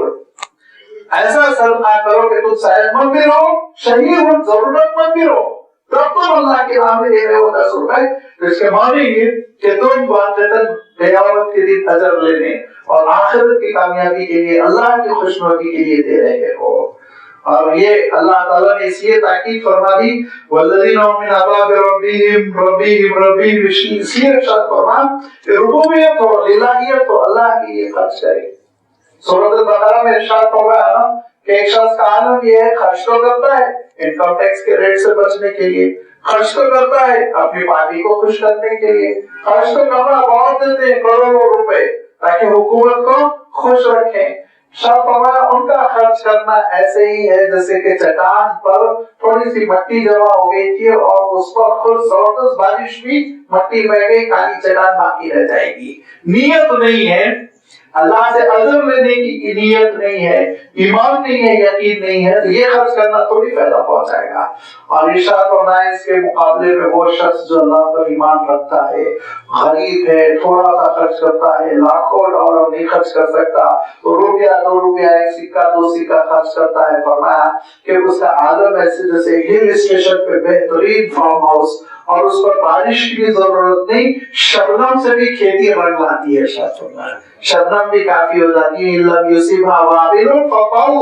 ایسا صدقہ کرو کہ تم صحت مند بھی رہو، شہید ہو، ضرورت مند بھی رہو، تب تم اللہ کے راہ میں دے رہے ہو 10 روپے، اس کے معنی یہ کہ تم واقعتاً قیامت کے دن اجر لینے اور آخرت کی کامیابی کے لیے، اللہ کی خوشنودی کے لیے دے رہے ہو۔ اور یہ اللہ تعالیٰ نے اس لیے تاکید فرما دی والذین هم من عذاب ربهم اس لیے ارشاد فرما کہ ربوبیت اور الہیت تو اللہ کی یہ خرچ کرے. سورۃ البقرہ میں ارشاد فرمایا نا کہ ایک شخص کا عالم یہ ہے خرچ تو کرتا ہے انکم ٹیکس کے ریٹ سے بچنے کے لیے, خرچ تو کرتا ہے اپنی پارٹی کو خوش کرنے کے لیے, خرچ تو کرنا بہت دیتے ہیں کروڑوں روپے تاکہ حکومت کو خوش رکھیں. شاہ فرمایا ان کا خرچ کرنا ایسے ہی ہے جیسے کہ چٹان پر تھوڑی سی مٹی جمع ہو گئی تھی اور اس پر خود زبردست بارش بھی مٹی بہ گئی, کالی چٹان باقی رہ جائے گی. نیت نہیں ہے اللہ سے اجر لینے کی نیت نہیں ہے, ایمان نہیں ہے, یقین نہیں ہے, تو یہ خرچ کرنا تھوڑی فائدہ پہنچائے گا. اور ارشاد فرمایا اس کے مقابلے میں وہ شخص جو اللہ پر ایمان رکھتا ہے, غریب ہے, تھوڑا سا خرچ کرتا ہے, لاکھوں ڈالر نہیں خرچ کر سکتا, تو روپیہ 2 روپیہ 1 سکہ 2 سکہ خرچ کرتا ہے. فرمایا کہ اس کا عالم ایسے جیسے ہل اسٹیشن پہ بہترین فارم ہاؤس اور اس پر بارش کی بھی ضرورت نہیں, شبنم سے بھی کھیتی رنگ لاتی ہے. شبنم بھی کافی ہو جاتی ہے. لم یصبها وابل فطل,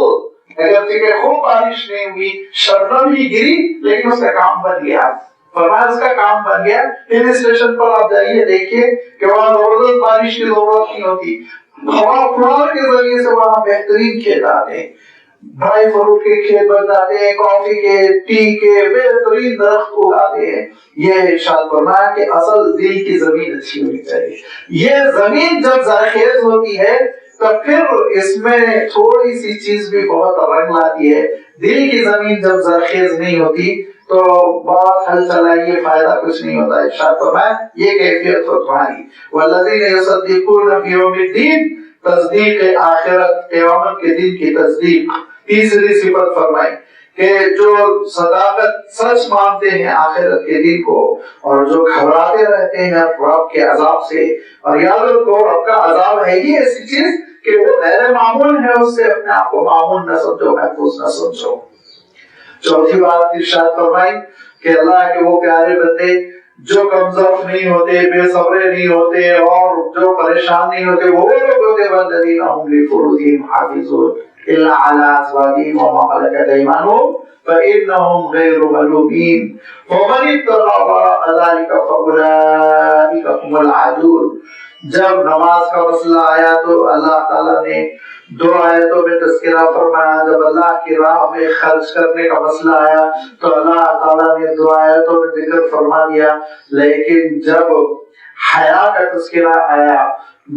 اگر خوب بارش نہیں ہوئی شبنم ہی گری لیکن اس کا کام بن گیا. فرمایا اس کا کام بن گیا. ہل اسٹیشن پر آپ جائیے دیکھیے کہ وہاں زبردست بارش کی ضرورت نہیں ہوتی, ہوا پھوار کے ذریعے سے وہاں بہترین کھیت آتے ہیں, ڈرائی فروٹ کے کھیت بن جاتے ہیں, کافی کے, ٹی کے بہترین درخت اگاتے ہیں. یہ ارشاد فرمایا کہ اصل دل کی زمین اچھی ہونی چاہیے. یہ زمین جب زرخیز ہوتی ہے تو پھر اس میں تھوڑی سی چیز بھی بہت رنگ لاتی ہے. دل کی زمین جب زرخیز نہیں ہوتی تو بہت ہل چلائیے فائدہ کچھ نہیں ہوتا. ارشاد فرمایا یہ کیفیت ہو تمہاری. والذین یصدقون بیوم الدین, تصدیق آخرت, قیامت کے دن کی تصدیق. تیسری صفت فرمائی کہ جو صداقت سچ مانتے ہیں آخرت کے دن کو, اور جو گھبراتے رہتے ہیں رب کے عذاب سے, اور یاد رکھو رب کا عذاب ہے ہی ایسی چیز کہ وہ غیر معمول ہے, اس سے اپنے آپ کو معمول نہ سمجھو, محفوظ نہ سمجھو. چوتھی بات ارشاد فرمائی کہ اللہ کے وہ پیارے بندے جو کمزور نہیں ہوتے, بے صبرے نہیں ہوتے, اور جو پریشان نہیں ہوتے, وہ لوگ ہوتے والذین هم لفروجہم حافظون الا علی ازواجہم وما ملکت ایمانہم فإنهم غیر ملومین ومن ابتغى وراء ذلك فأولئک هم العادون. جب نماز کا مسئلہ آیا تو اللہ تعالیٰ نے 2 آیتوں میں تذکرہ فرمایا. جب اللہ کی راہ میں خرچ کرنے کا مسئلہ آیا تو اللہ تعالیٰ نے 2 آیتوں میں ذکر فرما دیا. لیکن جب حیا کا تذکرہ آیا,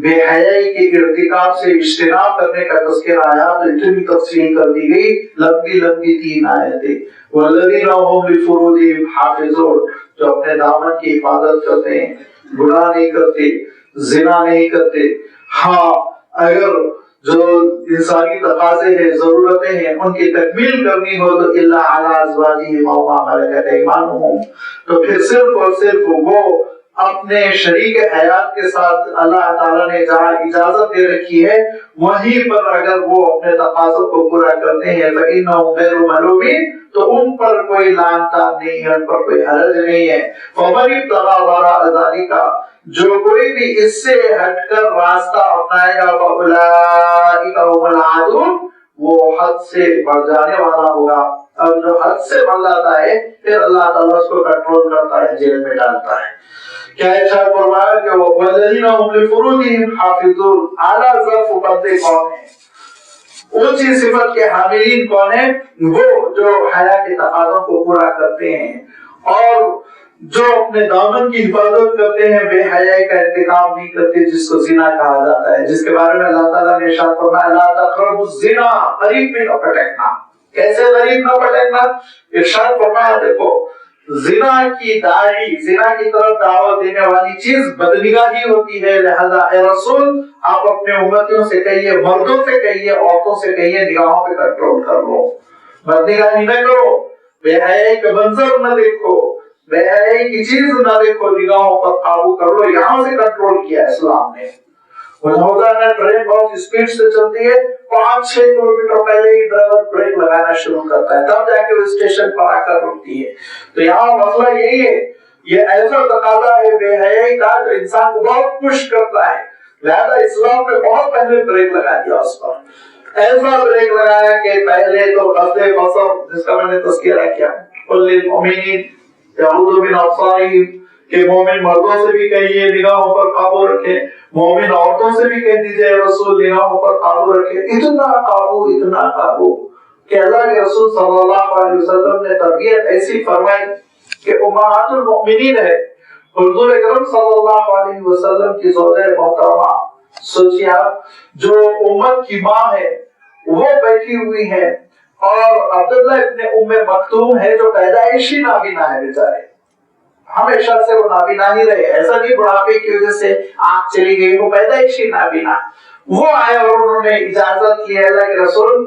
بے حیائی کے ارتکاب سے اجتناب کرنے کا تذکرہ آیا تو اتنی تفصیل کر دی گئی, لمبی لمبی 3 آیتیں. والذین هم لفروجہم حافظون, جو اپنے دامن کی حفاظت کرتے ہیں, گناہ نہیں کرتے, زنا نہیں کرتے. ہاں اگر جو انسانی تقاضے ہیں, ضرورتیں ہیں, ان کی تکمیل کرنی ہو تو الا علی ازواجہم وما ملکت ایمانہم, تو پھر صرف اور صرف وہ اپنے شریک حیات کے ساتھ اللہ تعالیٰ نے جہاں اجازت دے رکھی ہے وہیں پر اگر وہ اپنے تقاضوں کو پورا کرتے ہیں فإنہم غیر ملومین, تو ان پر کوئی لعن طعن نہیں ہے, ان پر کوئی حرج نہیں ہے. فمن ابتغى وراء ذلك, جو کوئی بھی اس سے ہٹ کر راستہ اپنائے گا فأولئک هم العادون, وہ حد سے بڑھ جانے والا ہوگا. اور جو حد سے بڑھ جاتا ہے پھر اللہ تعالیٰ اس کو کنٹرول کرتا ہے, جیل میں ڈالتا ہے. کیا ارشاد فرمایا کہ والذین هم لفروجہم حافظون, اعلیٰ ظرف بندے کون ہیں, اونچی صفت کے حاملین کون ہیں؟ وہ جو حیا کے تقاضوں کو پورا کرتے ہیں اور جو اپنے دامن کی حفاظت کرتے ہیں, بے حیائی کا ارتکاب نہیں کرتے جس کو زنا کہا جاتا ہے, جس کے بارے میں اللہ تعالیٰ نے ارشاد فرمایا لا تقربوا الزنا, قریب بھی نہ پٹکنا. کیسے قریب نہ پٹکنا؟ ارشاد فرمایا دیکھو زنا کی داعی, زنا کی طرف دعوت دینے والی چیز بدنگاہی ہوتی ہے. لہذا اے رسول آپ اپنے امتیوں سے کہیے, مردوں سے کہیے, عورتوں سے کہیے نگاہوں پہ کنٹرول کر لو, بدنگاہی نہ کرو, بے حیائی کا منظر نہ دیکھو, بے حیائی کی چیز نہ دیکھو, نگاہوں پر قابو کر لو. یہاں سے کنٹرول کیا اسلام نے. ٹرین بہت اسپیڈ سے چلتی ہے, 5-6 کلومیٹر پہلے ہی ڈرائیور بریک لگانا شروع کرتا ہے, تب جا کے وہ اسٹیشن پر آ کر رکتی ہے. تو یہاں مسئلہ یہی ہے, یہ ایسا تقاضا ہے بے حیائی کا جو انسان کو بہت پش کرتا ہے. لہذا اسلام نے بہت پہلے بریک لگا دیا اس پر. ایسا بریک لگایا کہ پہلے تو قصد بصر جس کا میں نے تذکرہ کیا، قل للمؤمنین یغضوا من ابصارہم کہ مومن مردوں سے بھی کہیے نگاہوں پر قابو رکھیں، مومن عورتوں سے بھی کہہ دیجئے رسول نگاہوں پر قابو رکھیں۔ اتنا قابو کہ اللہ کے رسول صلی اللہ علیہ وسلم نے تربیت ایسی فرمائی کہ امہات المؤمنین ہے حضور اکرم صلی اللہ علیہ وسلم کی زوجہ محترمہ، سوچیے آپ جو امت کی ماں ہے وہ بیٹھی ہوئی ہے، اور عبداللہ ابن ام مکتوم ہے جو پیدائشی نابینا ہے بیچارے، ہمیشہ سے وہ نابینا ہی رہے، ایسا نہیں بڑھاپے کی وجہ سے آنکھ چلی گئی، وہ پیدائشی نابینا۔ وہ آئے اور انہوں نے اجازت لی، اللہ کے رسول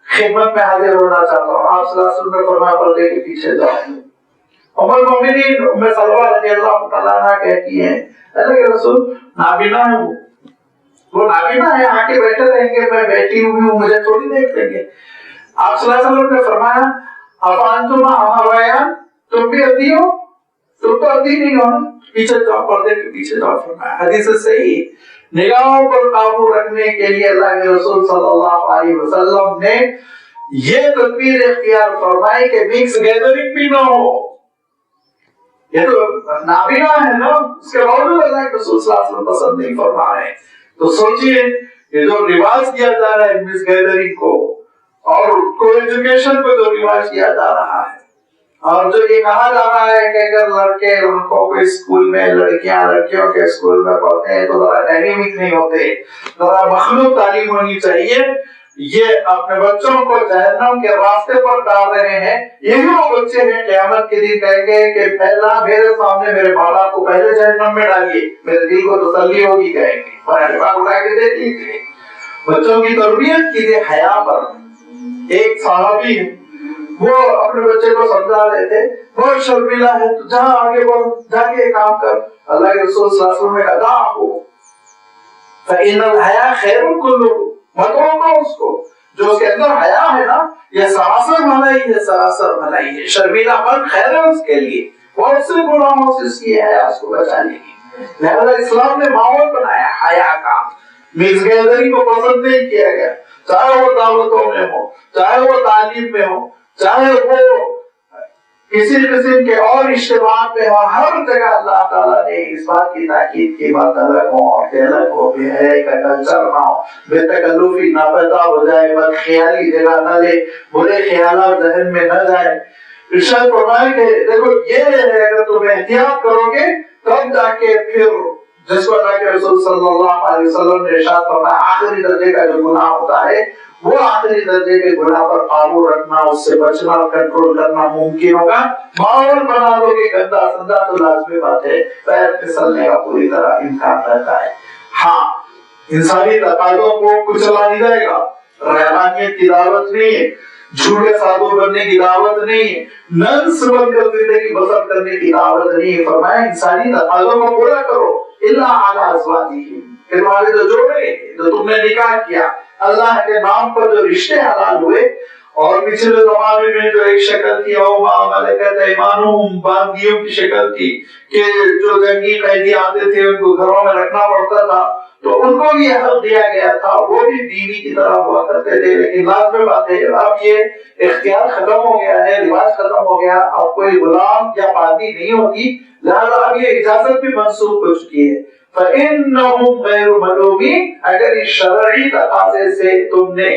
خدمت میں حاضر ہونا چاہتا ہوں۔ آپ صلی اللہ علیہ وسلم نے فرمایا پردے کے پیچھے جاؤ۔ ام المؤمنین ام سلمہ رضی اللہ تعالیٰ عنہ کہتی ہیں اللہ کے رسول نابینا ہے، وہ نابینا ہے، آ کے بیٹھے رہیں گے، میں بیٹھی ہوئی ہوں، مجھے تھوڑی دیکھ لیں گے۔ آپ صلی اللہ علیہ وسلم نے فرمایا افانتما امویان، تم بھی ادھی ہو؟ تم تو ادھی نہیں ہو نا، پیچھے جاؤ، پردے کے پیچھے جاؤ فرمایا۔ حدیث صحیح، نگاہوں پر قابو رکھنے کے لیے اللہ کے رسول صلی اللہ علیہ وسلم نے یہ تدبیر اختیار فرمائی کہ مکس گیدرنگ بھی نہ ہو۔ یہ تو نابینا ہے نا، اس کے باوجود اللہ کے رسول صلی اللہ علیہ وسلم پسند نہیں فرما رہے ہیں۔ تو سوچئے یہ جو رواج کیا جا رہا ہے مکس گیدرنگ کو، اور کو ایجوکیشن کو جو رواج کیا جا رہا ہے، اور جو یہ کہا جا رہا ہے کہ اگر لڑکے لڑکوں کے اسکول میں، لڑکیاں لڑکیوں کے اسکول میں پڑھتے ہیں تو ذرا ڈائنامک نہیں ہوتے، ذرا مخلوط تعلیم ہونی چاہیے، یہ اپنے بچوں کو جہنم کے راستے پر ڈال رہے ہیں۔ یہی وہ بچے ہیں قیامت کے دن کہیں گے کہ پہلا میرے سامنے میرے باپ کو پہلے جہنم میں ڈالیے، میرے دل کو تسلی ہوگی، کہیں گے اٹھا کے دے دیجیے۔ بچوں کی تربیت کیجیے حیا پر۔ ایک صحابی وہ اپنے بچے کو سمجھا رہے تھے، بہت شرمیلا ہے تو جہاں آگے بڑھ، جا کے کام کر۔ اللہ کے رسول صلی اللہ علیہ وسلم نے کہا دعہو فإن الحیا خیر کلہ، مت روکو اس کو، جو اس کے اندر حیا ہے نا یہ سراسر بھلائی ہے، سراسر بھلائی ہے، شرمیلا پن خیر ہے اس کے لیے، بہت سے گناہوں سے اس کی حیا اس کو بچانے کی۔ لہذا اسلام نے ماحول بنایا حیا کا، مکس گیدرنگ کو پسند نہیں کیا گیا، چاہے وہ دعوتوں میں ہو، چاہے وہ تعلیم میں ہو، چاہے وہ کسی قسم کے اور اجتماعات میں ہو، ہر جگہ اللہ تعالیٰ نے اس بات کی تاکید کی بات الگ ہو، عورتیں الگ ہو، بے حیائی کا کلچر نہ ہو، بے تکلفی نہ پیدا ہو جائے، بد خیالی جگہ نہ لے، برے خیالات ذہن میں نہ جائے۔ ارشاد فرمائے کہ دیکھو یہ ہے اگر تم احتیاط کرو گے تب جا کے پھر جس کو اللہ کے رسول صلی اللہ علیہ وسلم نے ارشاد فرمایا آخری درجے کا جو گناہ ہوتا ہے وہ آخری درجے کے گناہ پر قابو رکھنا، اس سے بچنا، کنٹرول کرنا ممکن ہوگا۔ ماحول بنا دو گے گندا سندا تو لازمی بات ہے پیر پھسلنے کا پوری طرح امکان رہتا ہے۔ ہاں انسانی تقاضوں کو کچلا نہیں جائے گا، رحمانیت کی دعوت نہیں ہے، جھوٹے سادھو بننے کی دعوت نہیں ہے، ننس بن کر زندگی بسر کرنے کی دعوت نہیں ہے۔ فرمایا انسانی تقاضوں کو پورا کرو الا علی ازواجہم، تمہارے جو جوڑے جو تم نے نکاح کیا، اللہ کے نام پر جو رشتے حلال ہوئے، اور پچھلے زمانے میں جو ایک شکل تھی او ما ملکت ایمانہم، باندیوں کی شکل تھی کہ جو جنگی قیدی آتے تھے ان کو گھروں میں رکھنا پڑتا تھا تو ان کو بھی حق دیا گیا تھا، وہ بھی بیوی کی طرح ہوا کرتے تھے۔ لیکن لازمی بات ہے اب یہ اختیار ختم ہو گیا ہے، رواج ختم ہو گیا، اب کوئی غلام یا باندی نہیں ہوتی، لہذا اب یہ اجازت بھی منسوخ ہو چکی ہے۔ فَإِنَّهُمْ غَيْرُ مَلُومِينَ، اگر اس شرعی تقاضے سے تم نے،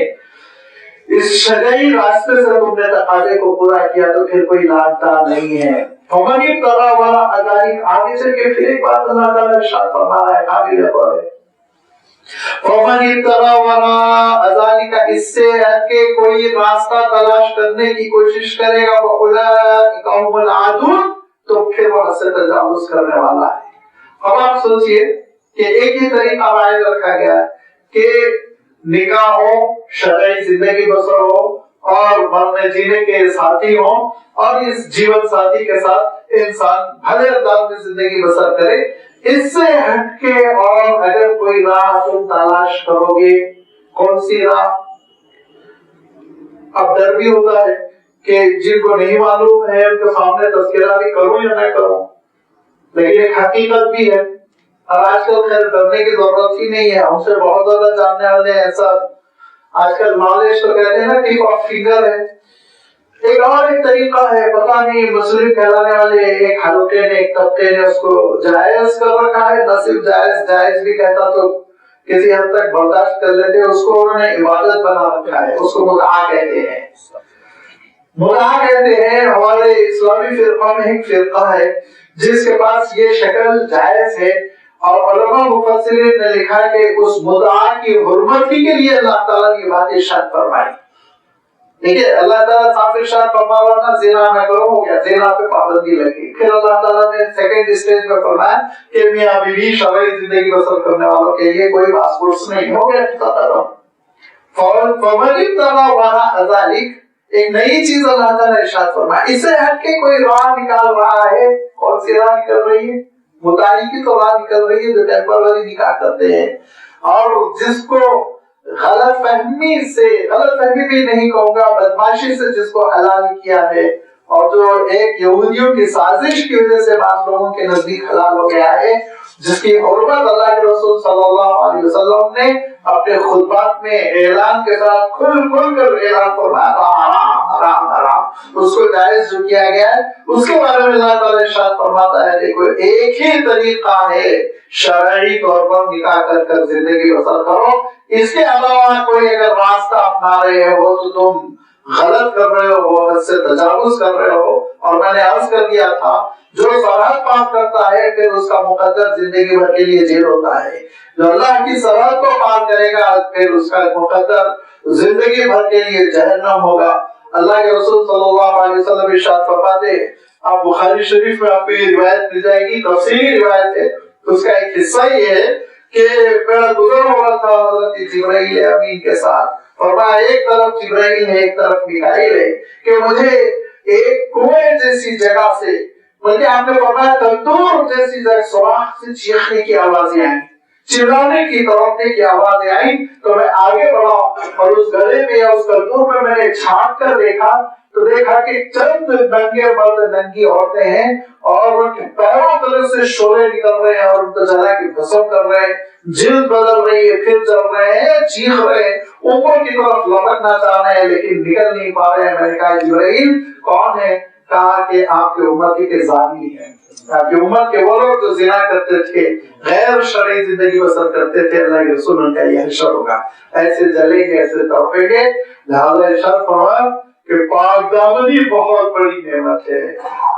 اس شرعی راستے سے تم نے تقاضے کو پورا کیا تو پھر کوئی لانتا نہیں ہے۔ فَمَنِ ابْتَغَىٰ وَرَاءَ ذَلِكَ، آگے چل کے پھر ایک بات اللہ تعالیٰ ارشاد فرما رہا ہے قابل غور ہے۔ فَمَنِ ابْتَغَىٰ وَرَاءَ ذَلِكَ، اس سے ہٹ کے کوئی راستہ تلاش کرنے کی کوشش کرے گا فَأُولَٰئِكَ هُمُ الْعَادُونَ، تو پھر وہ حد سے تجاوز کرنے والا ہے۔ اب آپ سوچئے کہ ایک ہی طریقہ وائد رکھا گیا ہے کہ نکاح ہو، شرعی زندگی بسر ہو، اور مرنے جینے کے ساتھی ہو، اور اس جیون ساتھی کے ساتھ انسان بھلے انداز میں زندگی بسر کرے۔ اس سے ہٹ کے اور اگر کوئی راہ تم تلاش کرو گے، کون سی راہ؟ اب ڈر بھی ہوتا ہے کہ جن کو نہیں معلوم ہے ان کے سامنے تذکرہ بھی کروں یا نہ کروں، لیکن ایک حقیقت بھی ہے، اور آج کل خیر ڈرنے کی ضرورت ہی نہیں ہے، ہم سے بہت زیادہ جاننے والے ایسا آج کل نالج تو کہتے ہیں نا ٹپ آف فنگر ہے. ایک طریقہ ہے، پتہ نہیں مسلم کہلانے والے ایک حلقے نے، ایک طبقے نے اس کو جائز کر رکھا ہے. نہ صرف جائز بھی کہتا تو کسی حد تک برداشت کر لیتے، اس کو انہوں نے عبادت بنا رکھا ہے. اس کو متعہ کہتے ہیں. متعہ کہتے ہیں. ہمارے اسلامی فرقہ میں ایک فرقہ ہے جس کے پاس یہ شکل جائز ہے، اور علماء مفسرین نے لکھا کہ اس متعہ کی حرمت ہی کے لیے اللہ تعالیٰ نے یہ بات ارشاد فرمائی. دیکھیے اللہ تعالیٰ صاف ارشاد فرما رہا نا زنا نہ کرو، ہو گیا، زنا پہ پابندی لگی. پھر اللہ تعالیٰ نے سیکنڈ اسٹیج پہ فرمایا کہ میاں بیوی شرعی زندگی بسر کرنے والوں کے لیے کوئی پاسپورٹس نہیں. ہو گیا. فمن ابتغى وراء ذلك، ایک نئی چیز اللہ تعالیٰ نے ارشاد فرمایا. اس سے ہٹ کے کوئی راہ نکال رہا ہے. کون سی راہ نکل رہی ہے؟ متعی کی تو راہ نکل رہی ہے جو ٹیمپرری نکاح کرتے ہیں، اور جس کو غلط فہمی بھی نہیں کہوں گا، بدماشی سے جس کو حلال کیا ہے، اور جو ایک یہودیوں کی سازش کی وجہ سے بعض لوگوں کے نزدیک حلال ہو گیا ہے، جس کی حرمت اللہ کے رسول صلی اللہ علیہ وسلم نے اپنے خطبات میں اعلان کے ساتھ کھل کر اعلان فرمایا تھا، حرام حرام حرام. اس کو جائز جو کیا گیا ہے اس کے بارے میں اللہ تعالیٰ ارشاد فرماتا ہے دیکھو ایک ہی طریقہ ہے شرعی طور پر نکاح کر زندگی بسر کرو. اس کے علاوہ کوئی اگر راستہ اپنا رہے ہو تو تم غلط کر رہے ہو، حد سے تجاوز کر رہے ہو. اور میں نے عرض کر دیا تھا جو سرحد پار کرتا ہے پھر اس کا مقدر زندگی بھر کے لیے جیل ہوتا ہے. جو اللہ کی سرحد کو پار کرے گا پھر اس کا مقدر زندگی بھر کے لیے جہنم ہوگا. اللہ کے رسول صلی اللہ علیہ وسلم ارشاد فرماتے، آپ بخاری شریف میں آپ کو یہ روایت مل جائے گی، تفصیلی روایت ہے. اس کا ایک حصہ یہ ہے کہ میرا گزر ہو رہا تھا حضرت جبرائیل امین کے ساتھ. فرمایا ایک طرف جبرائیل ہے ایک طرف میکائیل ہے کہ مجھے ایک کنویں جیسی جگہ سے، بلکہ آپ نے فرمایا تندور جیسی جگہ سوراخ سے چیخنے کی آوازیں آئیں، چلانے کی دوڑنے کی آوازیں آئیں. تو میں آگے بڑھا اور اس گلے میں یا اس تندور میں نے چھانٹ کر دیکھا تو دیکھا کہ چند ننگے مرد ننگی عورتیں ہیں اور ان کے پیروں تلے سے شعلے نکل رہے ہیں اور ان کو جلا کے بھسم کر رہے ہیں. جلد بدل رہی ہے، پھر جل رہے ہیں، چیخ رہے ہیں، اوپر کی طرف لپکنا چاہ رہے ہیں لیکن نکل نہیں پا رہے ہیں. میں نے کہا جبرائیل کون ہے؟ کہا کہ آپ کے امتی کے زانی ہیں، آپ کی امت کے وہ لوگ جو زنا کرتے تھے، غیر شرعی زندگی بسر کرتے تھے. اللہ کے رسول ان کا یہ حشر ہوگا، ایسے جلیں گے، ایسے تڑپیں گے. لہذا ارشاد فرمایا کہ پاک دامنی بہت بڑی نعمت ہے.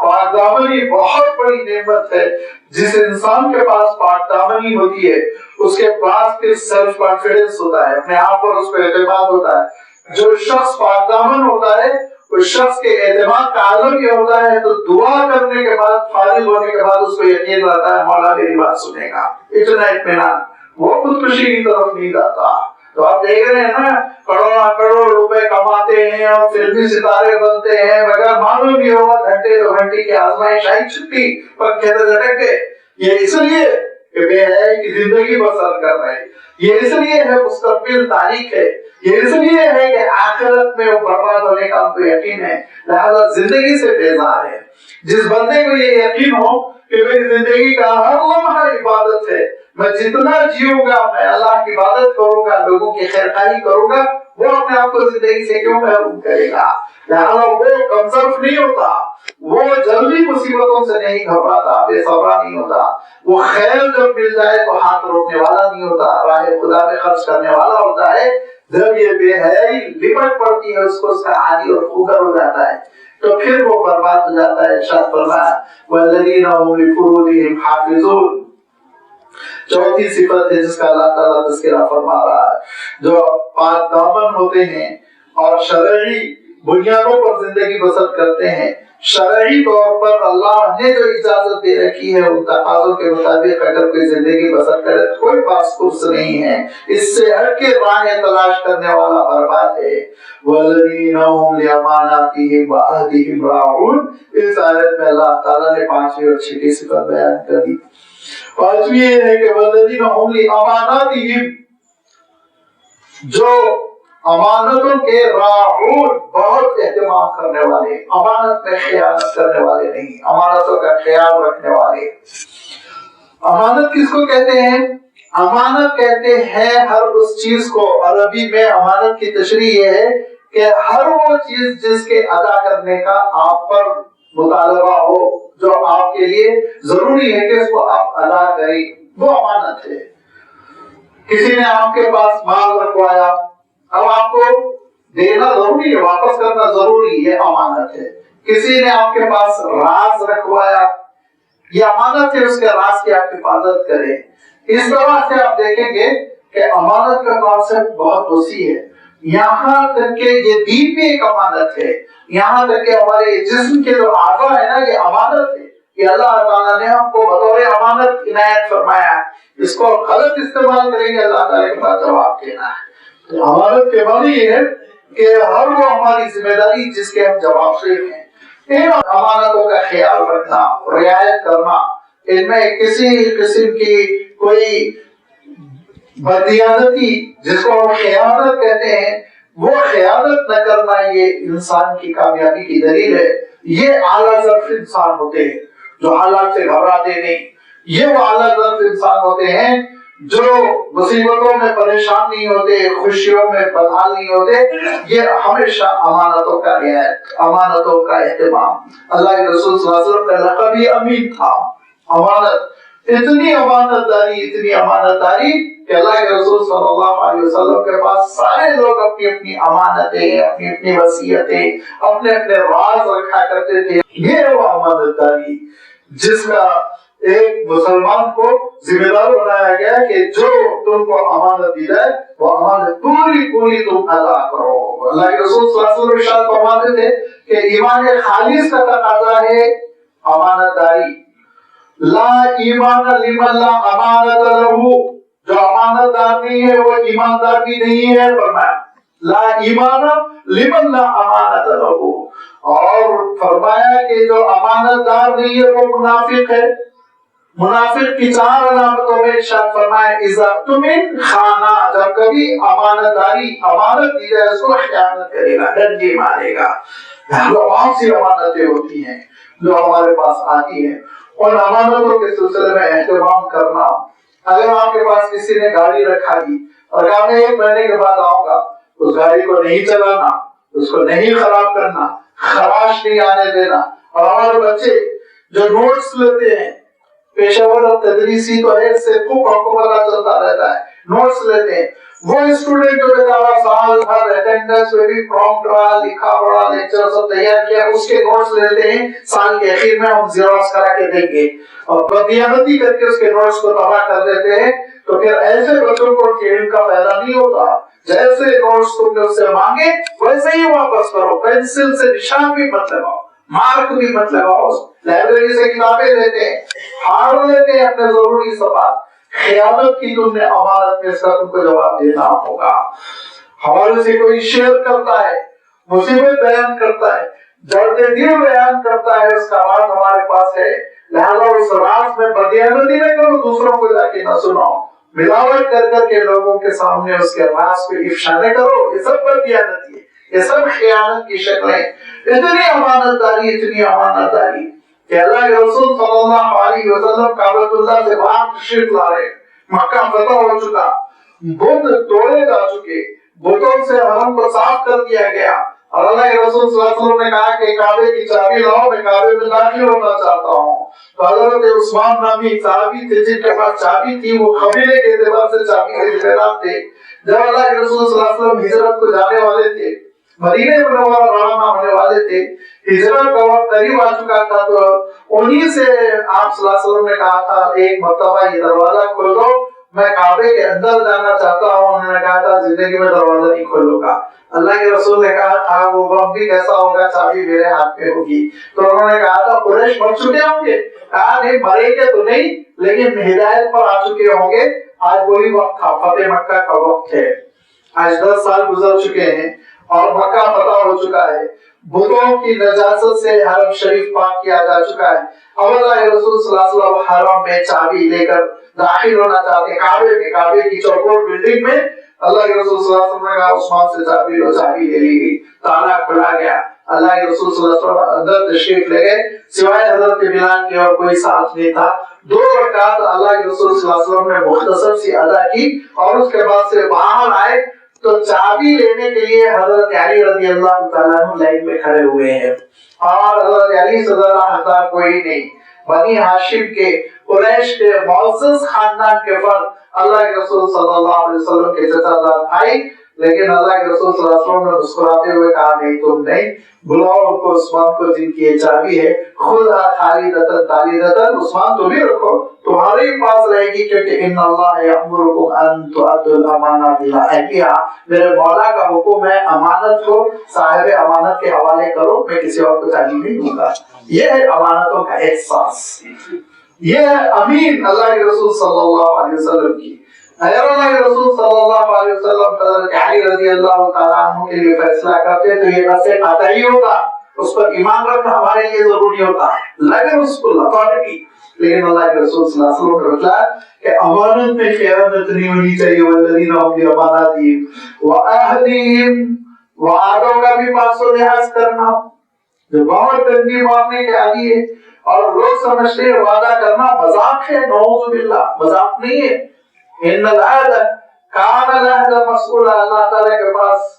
پاک دامنی بہت بڑی نعمت ہے. جس انسان کے پاس پاک دامنی ہوتی ہے اس کے پاس پھر سیلف کانفیڈنس ہوتا ہے، اپنے آپ پر اس کو اعتماد ہوتا ہے. جو شخص پاک دامن ہوتا ہے اس شخص کے اعتماد کا عالم یہ ہوتا ہے تو دعا کرنے کے بعد، فارغ ہونے کے بعد اس کو یقین رہتا ہے مولا میری بات سنے گا. اتنا اطمینان، وہ خودکشی کی طرف نہیں جاتا. تو آپ دیکھ رہے ہیں نا کروڑ روپے کماتے ہیں اور فلمی ستارے بنتے ہیں مگر معلوم بھی ہوگا گھنٹے 2 گھنٹے کی آزمائش آئی، چھٹی پنکھے سے لٹک گئے. یہ اس لیے کہ بے حیائی کی زندگی بسر کر رہے ہیں. یہ اس لیے ہے مستقبل تاریخ ہے. یہ اس لیے ہے کہ آخرت میں وہ برباد ہونے کا ان کو یقین ہے. لہذا زندگی سے بیزار ہے. جس بندے کو یہ یقین ہو کہ میری زندگی کا ہر لمحہ عبادت ہے، میں جتنا جیوں گا میں اللہ کی عبادت کروں گا، لوگوں کی خیرخواہی کروں گا، وہ اپنے آپ کو زندگی سے کیوں محروم کرے گا؟ لہذا وہ کمزور نہیں ہوتا، وہ جلدی مصیبتوں سے نہیں گھبراتا، بے صبرا نہیں ہوتا. وہ خیر جب مل جائے تو ہاتھ روکنے والا نہیں ہوتا، راہ خدا میں خرچ کرنے والا ہوتا ہے. جب یہ بے حیائی لپٹ پڑتی ہے اس کو، اس کا عادی اور خوگر ہو جاتا ہے تو پھر وہ برباد ہو جاتا ہے. ارشاد فرمایا والذین هم لفروجهم حافظون. چوتھی صفت ہے جس کا اللہ تعالیٰ تذکرہ فرما رہا ہے، جو پاک دامن ہوتے ہیں اور شرعی بنیادوں پر زندگی بسر کرتے ہیں. شرعی طور پر اللہ نے جو اجازت دے رکھی ہے ان تقاضوں کے مطابق اگر کوئی زندگی بسر کرے تو کوئی پاس پرس نہیں ہے. اس سے ہٹ کے راہیں تلاش کرنے والا برباد ہے. وَالَّذِينَ هُمْ لِأَمَانَاتِهِمْ وَعَهْدِهِمْ رَاعُونَ. اس آیت میں اللہ تعالیٰ نے 5ویں اور 6ویں صفت بیان کر دی. 5ویں یہ ہے کہ وَالَّذِينَ هُمْ لِأَمَانَاتِهِمْ، جو امانتوں کے راعون، بہت اہتمام کرنے والے، امانت میں خیانت کرنے والے نہیں، امانتوں کا خیال رکھنے والے. امانت کس کو کہتے ہیں؟ امانت کہتے ہیں ہر اس چیز کو، عربی میں امانت کی تشریح یہ ہے کہ ہر وہ چیز جس کے ادا کرنے کا آپ پر مطالبہ ہو، جو آپ کے لیے ضروری ہے کہ اس کو آپ ادا کریں، وہ امانت ہے۔ کسی نے آپ کے پاس مال رکھوایا، اب آپ کو دینا ضروری ہے، واپس کرنا ضروری ہے، امانت ہے۔ کسی نے آپ کے پاس راز رکھوایا، یہ امانت ہے، اس کے راز کی آپ حفاظت کریں۔ اس طرح سے آپ دیکھیں گے کہ امانت کا کانسیپٹ بہت وسیع ہے، یہاں تک کہ یہ دین بھی ایک امانت ہے، یہاں تک کہ ہمارے جسم کے جو اعضاء ہے نا، یہ امانت ہے، یہ اللہ تعالیٰ نے ہم کو بطور امانت عنایت فرمایا ہے۔ اس کو غلط استعمال کریں گے اللہ تعالیٰ کے پاس جواب دینا ہے۔ امانت کے معنی یہ ہے کہ ہر وہ ہماری ذمہ داری جس کے ہم جواب سے ہیں، ان امانتوں کا خیال رکھنا، رعایت کرنا، ان میں کسی قسم کی کوئی بددیانتی جس کو ہم خیانت کہتے ہیں، وہ خیانت نہ کرنا، یہ انسان کی کامیابی کی دلیل ہے۔ یہ اعلیٰ ظرف انسان ہوتے ہیں جو حالات سے گھبراتے نہیں، یہ وہ اعلیٰ ظرف انسان ہوتے ہیں جو مصیبتوں میں پریشان نہیں ہوتے، خوشیوں میں بدحال نہیں ہوتے، یہ ہمیشہ امانتوں کا رعایت، امانتوں کا اہتمام۔ اللہ کے رسول صلی اللہ علیہ وسلم کا لقب ہی امین تھا، امانت، اتنی امانت داری کہ اللہ کے رسول صلی اللہ علیہ وسلم کے پاس سارے لوگ اپنی اپنی امانتیں، اپنی اپنی وصیتیں، اپنے اپنے راز رکھا کرتے تھے۔ یہ ہے وہ امانت داری جس کا ایک مسلمان کو ذمہ دار بنایا گیا کہ جو تم کو امانت دی جائے وہ امانت پوری تم ادا کرو۔ اللہ کے رسول صلی اللہ علیہ وسلم ارشاد فرماتے تھے کہ ایمان خالص کا تقاضا ہے امانت داری۔ لا ایمان لمن لا امانت لہ، جو امانت دار نہیں ہے وہ ایماندار بھی نہیں ہے، فرمایا لا ایمان لمن لا امانت لہ، اور فرمایا کہ جو امانت دار نہیں ہے وہ منافق ہے۔ منافق کی 4 علامتوں میں ارشاد فرمایا اذا تمن خانہ، جب کبھی امانت دی جائے اس کو خیانت کرے گا، ڈنڈی مارے گا۔ بہت سی امانتیں ہوتی ہیں جو ہمارے پاس آتی ہیں، ان امانتوں کے سلسلے میں اہتمام کرنا۔ اگر آپ کے پاس کسی نے گاڑی رکھا دی اور کہا میں 1 مہینے کے بعد آؤں گا، اس گاڑی کو نہیں چلانا، اس کو نہیں خراب کرنا، خراش نہیں آنے دینا۔ اور ہمارے بچے جو نوٹس لیتے ہیں، پیشہ ور اور تدریسی تو ہے، اس سے خوب آپ کو پتا چلتا رہتا ہے، نوٹس لیتے ہیں، وہ اسٹوڈنٹ جو بیچارہ سال بھر اٹینڈنس میں بھی پرومپٹ رہا، لکھا پڑھا، لیکچر سب تیار کیا، اس کے نوٹس لیتے ہیں، سال کے اخیر میں ہم زیروکس کرا کے دیں گے، اور بددیانتی کر کے اس کے نوٹس کو تباہ کر دیتے ہیں۔ تو پھر ایسے بچوں کو علم کا فائدہ نہیں ہوتا۔ جیسے نوٹس تم نے اس سے مانگے ویسے ہی واپس کرو، پینسل سے نشان بھی مت لگاؤ، مارک بھی مت لگاؤ۔ لائبریری سے کتابیں لیتے ہیں، پھاڑ لیتے ہیں اپنے ضروری سوال، خیانت کی تم نے امانت میں، اس کا تم کو جواب دینا ہوگا۔ ہمارے سے کوئی شیئر کرتا ہے، مصیبت بیان کرتا ہے، درد دل بیان کرتا ہے، اس کا راز ہمارے پاس ہے، لہذا اس راز میں بددیانتی نہ کرو، دوسروں کو جا کے نہ سناؤ، ملاوٹ کر کے لوگوں کے سامنے اس کے راز کو افشا نہ کرو، یہ سب بددیانتی ہے، یہ سب خیانت کی شکلیں۔ اتنی امانت داری کہ اللہ کے رسول صلی اللہ علیہ وسلم کعبۃ اللہ سے باہر تشریف لا رہے، مکہ فتح ہو چکا، بت توڑے جا چکے، بتوں سے حرم کو صاف کر دیا گیا، اور اللہ کے رسول صلی اللہ علیہ وسلم نے کہا کہ کعبے کی چابی لاؤ، میں کعبے میں داخل ہونا چاہتا ہوں۔ تو حضرت عثمان نامی صحابی تھے جن کے پاس چابی تھی، وہ قبیلے کے اعتبار سے چابی کے ذمہ دار تھے۔ جب اللہ کے رسول صلی اللہ علیہ وسلم ہجرت کو جانے والے تھے، مدینہ منورہ روانہ ہونے والے تھے، ہجرت کا وقت قریب آ چکا تھا، تو انہی سے آپ صلی اللہ علیہ وسلم نے کہا تھا ایک مرتبہ یہ دروازہ کھول دو، میں کعبے کے اندر جانا چاہتا ہوں۔ انہوں نے کہا تھا زندگی میں دروازہ نہیں کھولوں گا۔ اللہ کے رسول نے کہا تھا وہ وقت بھی کیسا ہوگا، چابی میرے ہاتھ میں ہوگی۔ تو انہوں نے کہا تھا قریش مر چکے ہوں گے، کہا نہیں مرے گے تو نہیں لیکن ہدایت پر آ چکے ہوں گے۔ آج وہی وقت تھا، فتح مکہ کا وقت ہے، آج 10 سال گزر چکے ہیں اور مکہ فتح ہو چکا ہے، بتوں کی نجاست سے حرم شریف پاک کیا جا چکا ہے۔ اب اللہ کے رسول صلی اللہ علیہ وسلم حرم میں چابی لے کر داخل ہونا چاہتے ہیں، کعبے کی چوکور بلڈنگ میں۔ اللہ کے رسول صلی اللہ علیہ وسلم نے کہا عثمان سے چابی لو، چابی لے لی گئی، تالا کھلا گیا۔ اللہ کے رسول صلی اللہ علیہ وسلم اندر تشریف لے گئے، سوائے حضرت بلال کے اور کوئی ساتھ نہیں تھا۔ 2 رکعت اللہ کے رسول صلی اللہ علیہ وسلم نے مختصر سی ادا کی اور اس کے بعد سے باہر آئے تو چابی لینے کے لیے حضرت علی رضی اللہ تعالیٰ عنہ لائن میں کھڑے ہوئے ہیں اور حضرت علی سے زیادہ حقدار کوئی نہیں، بنی ہاشم کے قریش کے معزز خاندان کے فرد اللہ کے رسول صلی اللہ علیہ وسلم کے چچا زاد بھائی، لیکن اللہ کے رسول صلی اللہ علیہ وسلم نے مسکراتے ہوئے کہا نہیں تم نہیں، بلاؤ ان کو عثمان کو جن کی یہ چابی ہے، خود خالدۃ خالدۃ، عثمان تم بھی رکھو تمہارے ہی پاس رہے گی، کیونکہ ان اللہ یأمرکم ان تؤدوا الامانات الی اہلھا، میرے مولا کا حکم ہے امانت کو صاحب امانت کے حوالے کرو، میں کسی اور کو چابی نہیں دوں گا۔ یہ ہے امانتوں کا احساس، یہ ہے امین اللہ کے رسول صلی اللہ علیہ وسلم کی۔ اگر اللہ کے رسول صلی اللہ علیہ وسلم حضرت علی رضی اللہ تعالیٰ عنہ کے لیے فیصلہ کرتے تو یہ نص قطعی ہوتا، اس پر ایمان رکھنا ہمارے لیے ضروری ہوتا، لیکن اس کو اتھارٹی، لیکن اللہ کے رسول صلی اللہ علیہ وسلم نے بتایا کہ امانت میں خیانت نہیں ہونی چاہیے، والذین هم باماناتہم وعہدہم، وعدوں کا بھی پاس و لحاظ کرنا جو بہت ڈنڈی مارنے کے عادی ہے، اور لوگ سمجھتے ہیں وعدہ کرنا مذاق ہے، نعوذ باللہ مذاق نہیں ہے۔ ان العہد کان العہد مسئولا، اللہ تعالیٰ کے پاس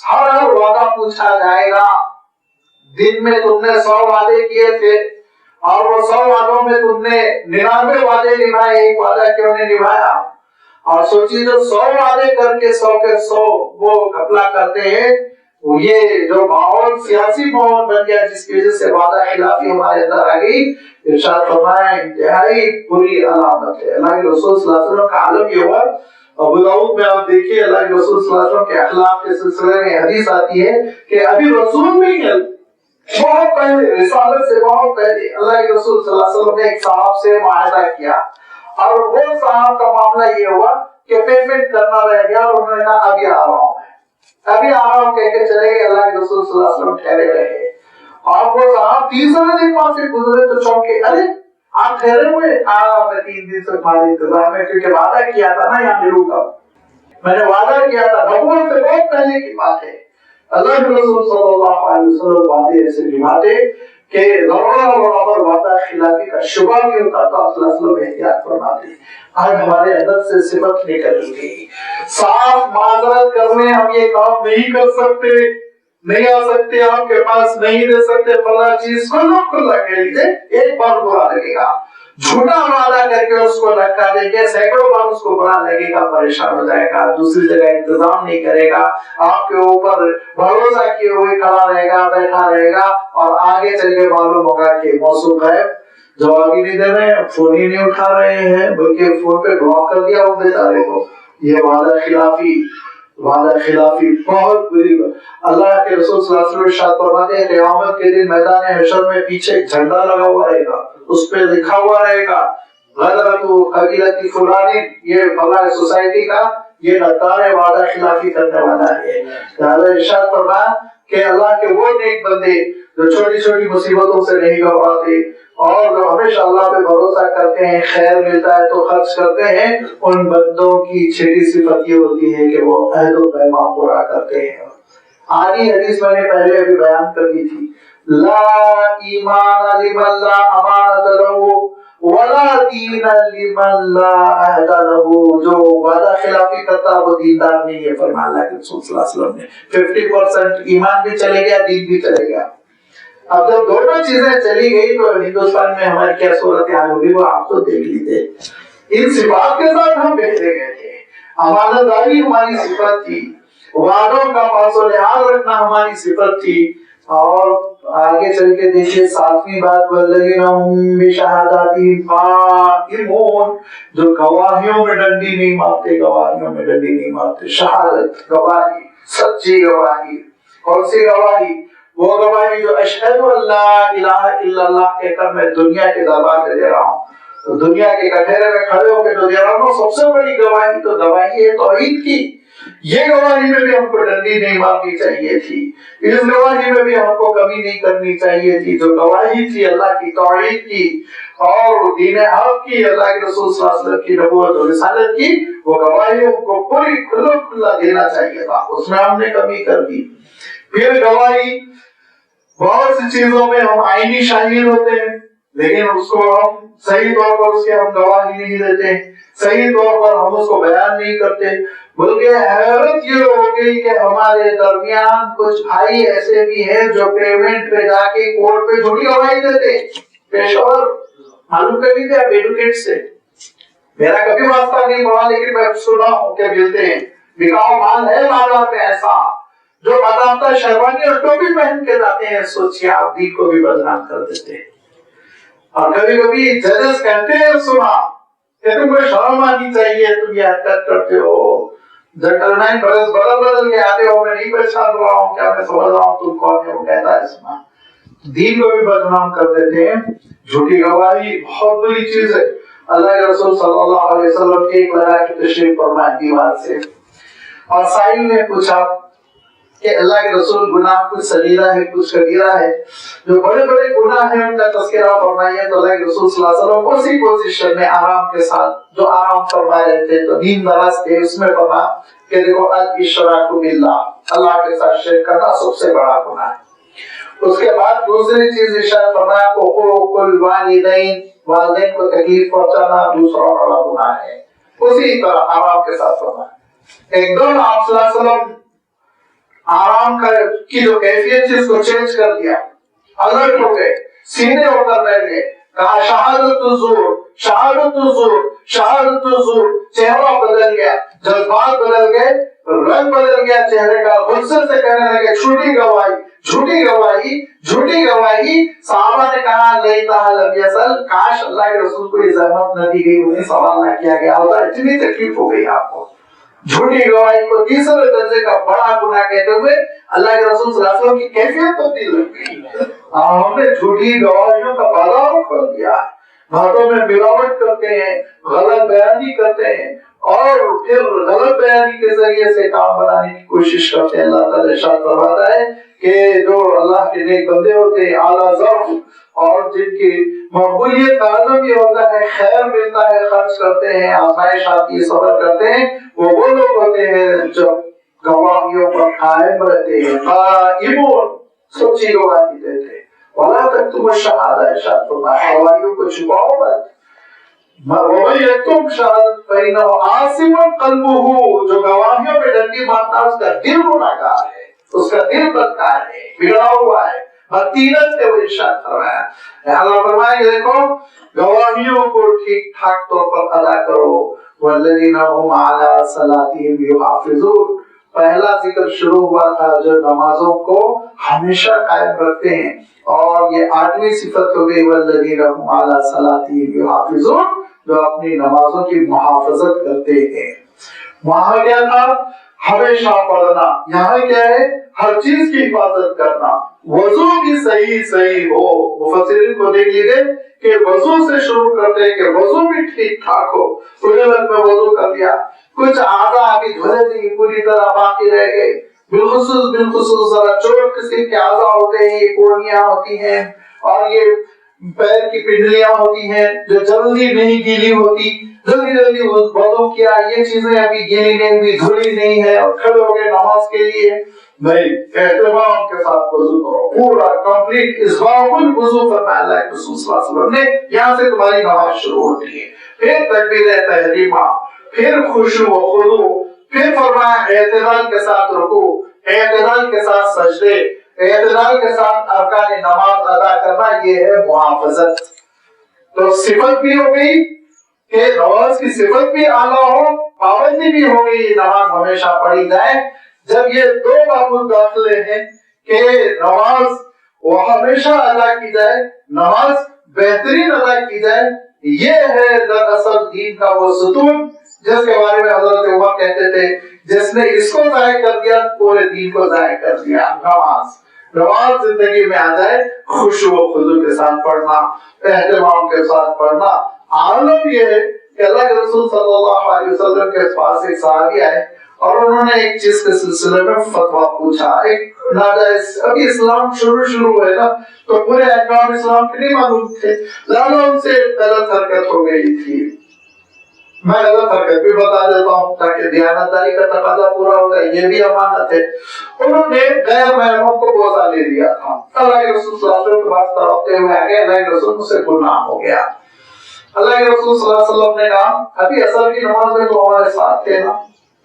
ہر وعدہ پوچھا جائے گا۔ دن میں تم نے 100 وعدے کیے تھے اور وہ 100 وعدوں میں تم نے 99 وعدے نبھائے، ایک وعدہ کیوں نہیں نبھایا؟ اور سوچیے جو 100 وعدے کر کے 100 کے 100 وہ گھپلا کرتے ہیں، یہ جو ماحول سیاسی ماحول بن گیا جس کی وجہ سے وعدہ خلافی ہمارے اندر آ گئی، ارشاد فرمایا انتہائی بری علامت ہے۔ اللہ کے رسول صلی اللہ علیہ وسلم کا عالم یہ ہوا، ابو داؤد میں آپ دیکھیے اللہ کے رسول صلی اللہ علیہ وسلم کے اخلاق کے سلسلے میں حدیث آتی ہے کہ ابھی رسول نہیں ہے، بہت پہلے رسالت سے بہت پہلے اللہ کے رسول صلی اللہ علیہ وسلم نے ایک صاحب سے معاہدہ کیا اور وہ صاحب کا معاملہ یہ ہوا کہ پیمنٹ کرنا رہ گیا اور انہوں نے کہا ابھی آ رہا ہوں ابھی آ رہا ہوں کہہ کے چلے گئے، اللہ کے رسول صلی اللہ علیہ وسلم ٹھہرے رہے اور وہ صاحب تیسرے دن وہاں سے گزرے تو چونکے، ارے آپ ٹھہرے ہوئے؟ میں 3 دن سے تمہارے انتظار میں، کیونکہ وعدہ کیا تھا نا یہاں ملوں گا، میں نے وعدہ کیا تھا، نبوت سے بہت پہلے کی بات ہے۔ اللہ کے رسول صلی اللہ علیہ وسلم وعدے ایسے نبھاتے کہ ذرہ برابر وعدہ خلافی کا شبہ بھی ہوتا تو صلی اللہ علیہ وسلم احتیاط فرماتے۔ آج ہمارے اندر سے صفت نکل گئی، صاف معذرت کرنے ہم یہ کام نہیں کر سکتے، نہیں آ سکتے، آپ کے پاس نہیں دے سکتے، فلاں چیز کھلا کہہ لیجیے، ایک بار برا لگے گا، جھوٹا وعدہ کر کے اس کو لٹکا دیں گے، سینکڑوں بار اس کو برا لگے گا، پریشان ہو جائے گا، دوسری جگہ انتظام نہیں کرے گا، آپ کے اوپر بھروسہ کیے ہوئے کھڑا رہے گا، بیٹھا رہے گا، اور آگے چل کے معلوم ہوگا کہ موصوف ہے، جواب ہی نہیں دے رہے ہیں، فون ہی نہیں اٹھا رہے ہیں، بلکہ فون پہ بلاک کر دیا وہ بیچارے کو۔ یہ وعدہ خلافی بہت بری بات۔ اللہ کے رسول صلی اللہ علیہ وسلم ارشاد فرماتے ہیں قیامت کے دن میدان حشر میں پیچھے ایک جھنڈا لگا ہوا رہے گا، اس پہ لکھا ہوا رہے گا غدرۃ قبیلۃ فلان، یہ فلاں سوسائٹی کا یہ غدار ہے، وعدہ خلافی کرنے والا ہے۔ لہٰذا ارشاد فرمایا کہ اللہ کے وہ نیک بندے جو چھوٹی چھوٹی مصیبتوں سے نہیں گھبراتے اور جو ہمیشہ اللہ پہ بھروسہ کرتے ہیں، خیر ملتا ہے تو خرچ کرتے ہیں، ان بندوں کی چھٹی صفت یہ ہوتی ہے کہ وہ عہد و پیمان پورا کرتے ہیں۔ آگے حدیث میں نے پہلے ابھی بیان کر دی تھی، لا ایمان لمن لا امانت له ولا دین لمن لا عہد له، جو وعدہ خلافی کرتا وہ دیندار نہیں ہے، فرمایا اللہ کے رسول صلی اللہ علیہ وسلم نے۔ 50% ایمان بھی چلے گیا، دین بھی چلے گیا۔ اب جب دونوں چیزیں چلی گئی تو ہندوستان میں ہماری کیا صورتحال ہوگی وہ آپ کو دیکھ لیجیے۔ ان صفات کے ساتھ ہم بھیجے گئے تھے، امانت داری ہماری صفت تھی، وعدوں کا پاس و لحاظ رکھنا ہماری صفت تھی، اور آگے چل کے دیکھیے 7ویں بات، والذین هم بشہاداتہم قائمون، جو گواہیوں میں ڈنڈی نہیں مارتے، گواہیوں میں ڈنڈی نہیں مارتے۔ شہادت گواہی، سچی گواہی، کون سی گواہی؟ وہ گواہی جو اشہد ان لا الہ الا اللہ کہہ کر میں دنیا کے دربار میں دے رہا ہوں، تو دنیا کے کٹہرے میں کھڑے ہو کے جو دے رہا ہوں، سب سے بڑی گواہی تو گواہی ہے توحید کی۔ یہ گواہی میں بھی ہم کو ڈنڈی نہیں مارنی چاہیے تھی، اس گواہی میں بھی ہم کو کمی نہیں کرنی چاہیے تھی، جو گواہی تھی اللہ کی توحید کی اور دین حق کی، اللہ کے رسول صلی اللہ علیہ وسلم کی نبوت اور رسالت کی، وہ گواہی ہم کو پوری کھلا دینا چاہیے تھا، اس میں ہم نے کمی کر دی۔ پھر گواہی بہت سی چیزوں میں ہم آئینی شاہد ہوتے ہیں، لیکن اس کو ہم صحیح طور پر اس کی ہم گواہی نہیں دیتے، صحیح طور پر ہم اس کو بیان نہیں کرتے، بلکہ حیرت یہ ہو گئی کہ ہمارے درمیان کچھ بھائی ایسے بھی ہیں جو پیمنٹ پہ جا کے کورٹ پہ جھوٹی گواہی دیتے، پیشور معلوم کر لیجیے آپ ایڈوکیٹ سے، میرا کبھی واسطہ نہیں پڑا لیکن میں سنا ہوں کہ ملتے ہیں، بکاؤ مال ہے بازار میں ایسا جو باضابطہ شیروانی اور ٹوپی پہن کے جاتے ہیں، سوچیے آپ دین کو بھی بدنام کر دیتے ہیں۔ اور کبھی کبھی ججز کہتے ہیں سنا کہ تم کو شرم آنی چاہیے، تم یہ حرکت کرتے ہو، جنٹلمین برس بدل کے آتے ہو، میں نہیں پہچان رہا ہوں، کیا میں سمجھ رہا ہوں تم کون ہے، وہ کہتا ہے سنا۔ دین کو بھی بدنام کر دیتے ہیں۔ جھوٹی گواہی بہت بری چیز ہے۔ اللہ کے رسول صلی اللہ علیہ وسلم ایک لگا کے تشریف فرمائے دیوار سے، اور سائل نے پوچھا کہ اللہ کے رسول گناہ کچھ صغیرہ ہے کچھ کبیرہ ہے، جو بڑے بڑے گناہ ہیں ان کا تذکرہ فرمائیے، تو اللہ کے رسول صلی اللہ علیہ وسلم اسی پوزیشن میں آرام کے ساتھ جو آرام فرما رہے تھے تو دین دراز تھے، اس میں فرما کہ دیکھو الاشراک باللہ، اللہ کے ساتھ شرک کرنا سب سے بڑا گناہ ہے۔ اس کے بعد دوسری چیز ارشاد فرمایا حقوق الوالدین، والدین کو تکلیف پہنچانا دوسرا بڑا گناہ ہے، اسی طرح آرام کے ساتھ فرمایا۔ ایک دم آپ صلی اللہ علیہ وسلم آرام کی جو کیفیت تھی اس کو چینج کر دیا، الرٹ ہو گئے، سیدھے ہو کر بیٹھ گئے، کہا شہادت الزور، شہادت الزور، شہادت الزور، چہرہ بدل گیا، جذبات بدل گئے، رنگ بدل گیا چہرے کا، غصے سے کہنے لگے جھوٹی گواہی، جھوٹی گواہی، جھوٹی گواہی۔ صحابہ نے کہا لیتہ لم یسل، کاش اللہ کے رسول کو یہ زحمت نہ دی گئی، انہیں سوال نہ کیا گیا ہوتا، اتنی تکلیف ہو گئی آپ کو۔ جھوٹی گواہی کو تیسرے درجے کا بڑا گناہ کہتے ہوئے اللہ کے رسول صلی اللہ علیہ وسلم کی کیفیت تبدیل ہو گئی۔ ہم نے جھوٹی گواہیوں کا بازار کھول دیا، باتوں میں ملاوٹ کرتے ہیں، غلط بیانی کرتے ہیں، اور پھر غلط بیانی کے ذریعے سے کام بنانے کی کوشش کرتے ہیں۔ اللہ تعالیٰ ارشاد فرماتا ہے کہ جو اللہ کے نیک بندے ہوتے ہیں اعلیٰ ظرف اور جن کی مقبولیت کا عزم یہ ہوتا ہے، خیر ملتا ہے، خرچ کرتے ہیں، آزمائش آتی ہے، صبر کرتے ہیں، وہ لوگ ہوتے ہیں جو گواہیوں پر قائم رہتے ہیں، قائمون، سچی گواہی دیتے ہیں۔ وَلَا تَكْتُمُوا الشَّهَادَةَ، ارشاد فرمایا گواہیوں کو چھپاؤ مت۔ وَمَن يَكْتُمْ شَهَادَةً فَإِنَّهُ آثِمٌ قَلْبُهُ، جو گواہیوں پہ ڈنڈی مارتا ہے اس کا دل گنہگار ہے، اس کا دل بدکار ہے، بگڑا ہوا ہے، بدتینت سے وہ ارشاد فرمایا۔ اللہ فرمایا کہ دیکھو گواہیوں کو ٹھیک ٹھاک طور پر ادا کرو، وَالَّذِينَ هُمْ عَلَىٰ صَلَاتِهِمْ يُحَافِظُونَ، پہلا ذکر شروع ہوا تھا جو نمازوں کو ہمیشہ قائم رکھتے ہیں، اور یہ 8ویں صفت ہو گئی وَالَّذِينَ هُمْ عَلَىٰ صَلَاتِهِمْ يُحَافِظُونَ، جو اپنی نمازوں کی محافظت کرتے ہیں۔ وہاں کیا تھا؟ ہمیشہ پڑھنا، یہاں کیا ہے؟ ہر چیز کی حفاظت کرنا، وضو بھی صحیح ہو۔ مفسرین کو دیکھ لیجیے کہ وضو سے شروع کرتے ہیں کہ وضو بھی ٹھیک ٹھاک ہو، پورے وقت میں وضو کر لیا، کچھ اعضاء ابھی دھلے نہیں پوری طرح باقی رہ گئے، بالخصوص ذرا چوٹ قسم کے اعضاء ہوتے ہیں، یہ کونیاں ہوتی ہیں اور یہ پیر کی پنڈلیاں ہوتی ہیں جو جلدی نہیں گیلی ہوتی، جلدی وضو کیا، یہ چیزیں ابھی گیلی نہیں ہوئی، دھلی نہیں ہے اور کھڑے ہو گئے نماز کے لیے، نہیں، اہتمام کے ساتھ وضو کرو، پورا کمپلیٹ اسباغ الوضو فرمایا اللہ کے رسول صلی اللہ علیہ وسلم نے۔ یہاں سے تمہاری نماز شروع ہوتی ہے، پھر تکبیر تحریمہ، پھر خشوع و خضوع، پھر فرمایا اعتدال کے ساتھ رکوع، اعتدال کے ساتھ سجدے، اعتدال کے ساتھ ارکان نماز ادا کرنا، یہ ہے محافظت۔ تو صفت بھی ہو گئی کہ نماز کی صفت بھی اعلیٰ ہو، پابندی بھی ہو گئی نماز ہمیشہ پڑھی جائے۔ جب یہ دو باب داخلے ہیں کہ نماز وہ ہمیشہ ادا کی جائے، نماز بہترین ادا کی جائے، یہ ہے دراصل دین کا وہ ستون جس کے بارے میں حضرت عمر کہتے تھے جس نے اس کو ضائع کر دیا پورے دین کو ضائع کر دیا۔ نماز زندگی میں آ جائے، خشوع و خضوع کے ساتھ پڑھنا، اہتمام کے ساتھ پڑھنا۔ عالم یہ ہے کہ اللہ کے رسول صلی اللہ علیہ وسلم کے پاس ایک صحابی آئے اور انہوں نے ایک چیز کے سلسلے میں فتویٰ پوچھا، ایک ناجائز، ابھی اسلام شروع ہے نا تو پورے احکام اسلام کے نہیں معلوم تھے، لہذا ان سے غلط حرکت ہو گئی تھی۔ میں غلط حرکت بھی بتا دیتا ہوں تاکہ دیانتداری کا تقاضا پورا ہو جائے، یہ بھی امانت ہے۔ انہوں نے غیر محرم کو بوسہ لے لیا تھا، اللہ کے رسول صلی اللہ علیہ وسلم کے پاس تڑپتے ہوئے آ گئے، اللہ کے رسول مجھ سے گناہ ہو گیا، اللہ کے رسول صلی اللہ علیہ وسلم نے کہا ابھی اثر کی نماز میں تو ہمارے ساتھ تھے نا،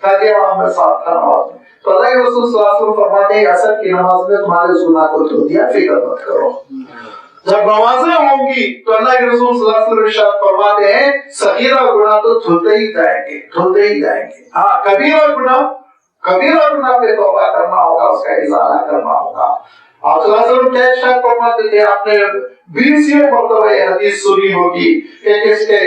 تاکہ وہاں میں ساتھ تھا نماز میں، تو اللہ کے رسول صلی اللہ علیہ وسلم فرماتے ہیں اثر کی نماز میں تمہارے اس گناہ کو دھو دیا، فکر مت کرو۔ جب نمازیں ہوں گی تو اللہ کے رسول صلی اللہ علیہ وسلم ارشاد فرماتے ہیں صغیرہ گناہ تو دھلتے ہی جائیں گے، دھلتے ہی جائیں گے۔ ہاں کبیرہ گناہ پہ توبہ کرنا ہوگا، اس کا ازالہ کرنا ہوگا۔ آپ صلی اللہ علیہ وسلم کیا ارشاد فرماتے تھے، آپ نے 20 مرتبہ یہ حدیث سنی ہوگی کہ کس کے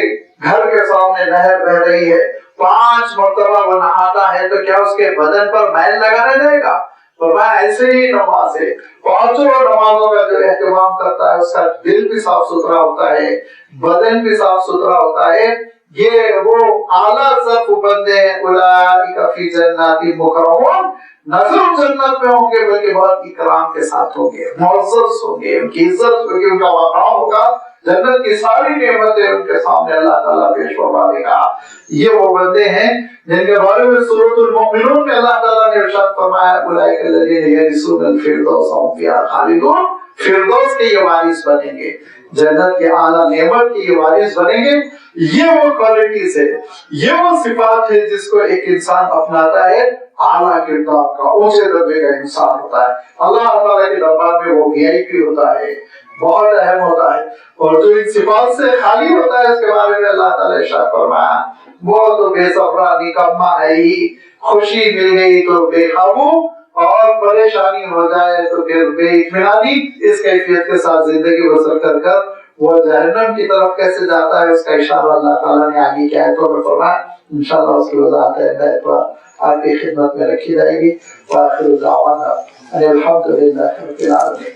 گھر کے سامنے نہر بہ رہی ہے، 5 مرتبہ وہ نہاتا ہے تو کیا اس کے بدن پر میل لگا رہ جائے گا؟ فرمایا ایسے ہی نماز ہے، 5 نمازوں کا جو اہتمام کرتا ہے اس کا دل بھی صاف ستھرا ہوتا ہے، بدن بھی صاف ستھرا ہوتا ہے۔ یہ وہ اعلیٰ ظرف بندے ہیں، اولئک فی جنات مکرمون، نظر جنت میں ہوں گے بلکہ بہت اکرام کے ساتھ ہوں گے، معزز ہوں گے، ان کی عزت ہوگی، ان کا مقام ہوگا، جنت کی ساری نعمتیں ان کے سامنے اللہ تعالیٰ پیش فرما دے گا۔ یہ وہ بندے ہیں جن کے بارے میں سورۃ المؤمنون میں اللہ تعالیٰ نے ارشاد فرمایا اولئک الذین یرثون الفردوس هم فیہا خالدون، فردوس کے یہ وارث بنیں گے، جنت کے اعلیٰ نعمت کے یہ وارث بنیں گے۔ یہ وہ کوالٹیز ہے، یہ وہ صفات ہے جس کو ایک انسان اپناتا ہے، اعلیٰ کردار کا، اونچے درجے کا انسان ہوتا ہے، اللہ تعالیٰ کے دربار میں وہ VIP ہوتا ہے، بہت اہم ہوتا ہے۔ اور جو ان صفات سے خالی ہوتا ہے اس کے بارے میں اللہ تعالیٰ ارشاد فرمایا وہ تو بے صبرا نکما ہے ہی، خوشی مل گئی تو بے قابو اور پریشانی ہو جائے تو پھر بے اطمینانی، اس کیفیت کے ساتھ زندگی بسر کر کر وہ جہنم کی طرف کیسے جاتا ہے اس کا اشارہ اللہ تعالیٰ نے آگے کی آیتوں میں فرمایا۔ انشاءاللہ اس کی وضاحت آپ کی خدمت میں رکھی جائے گی۔ وآخر دعوانا ان الحمد للہ رب العالمین۔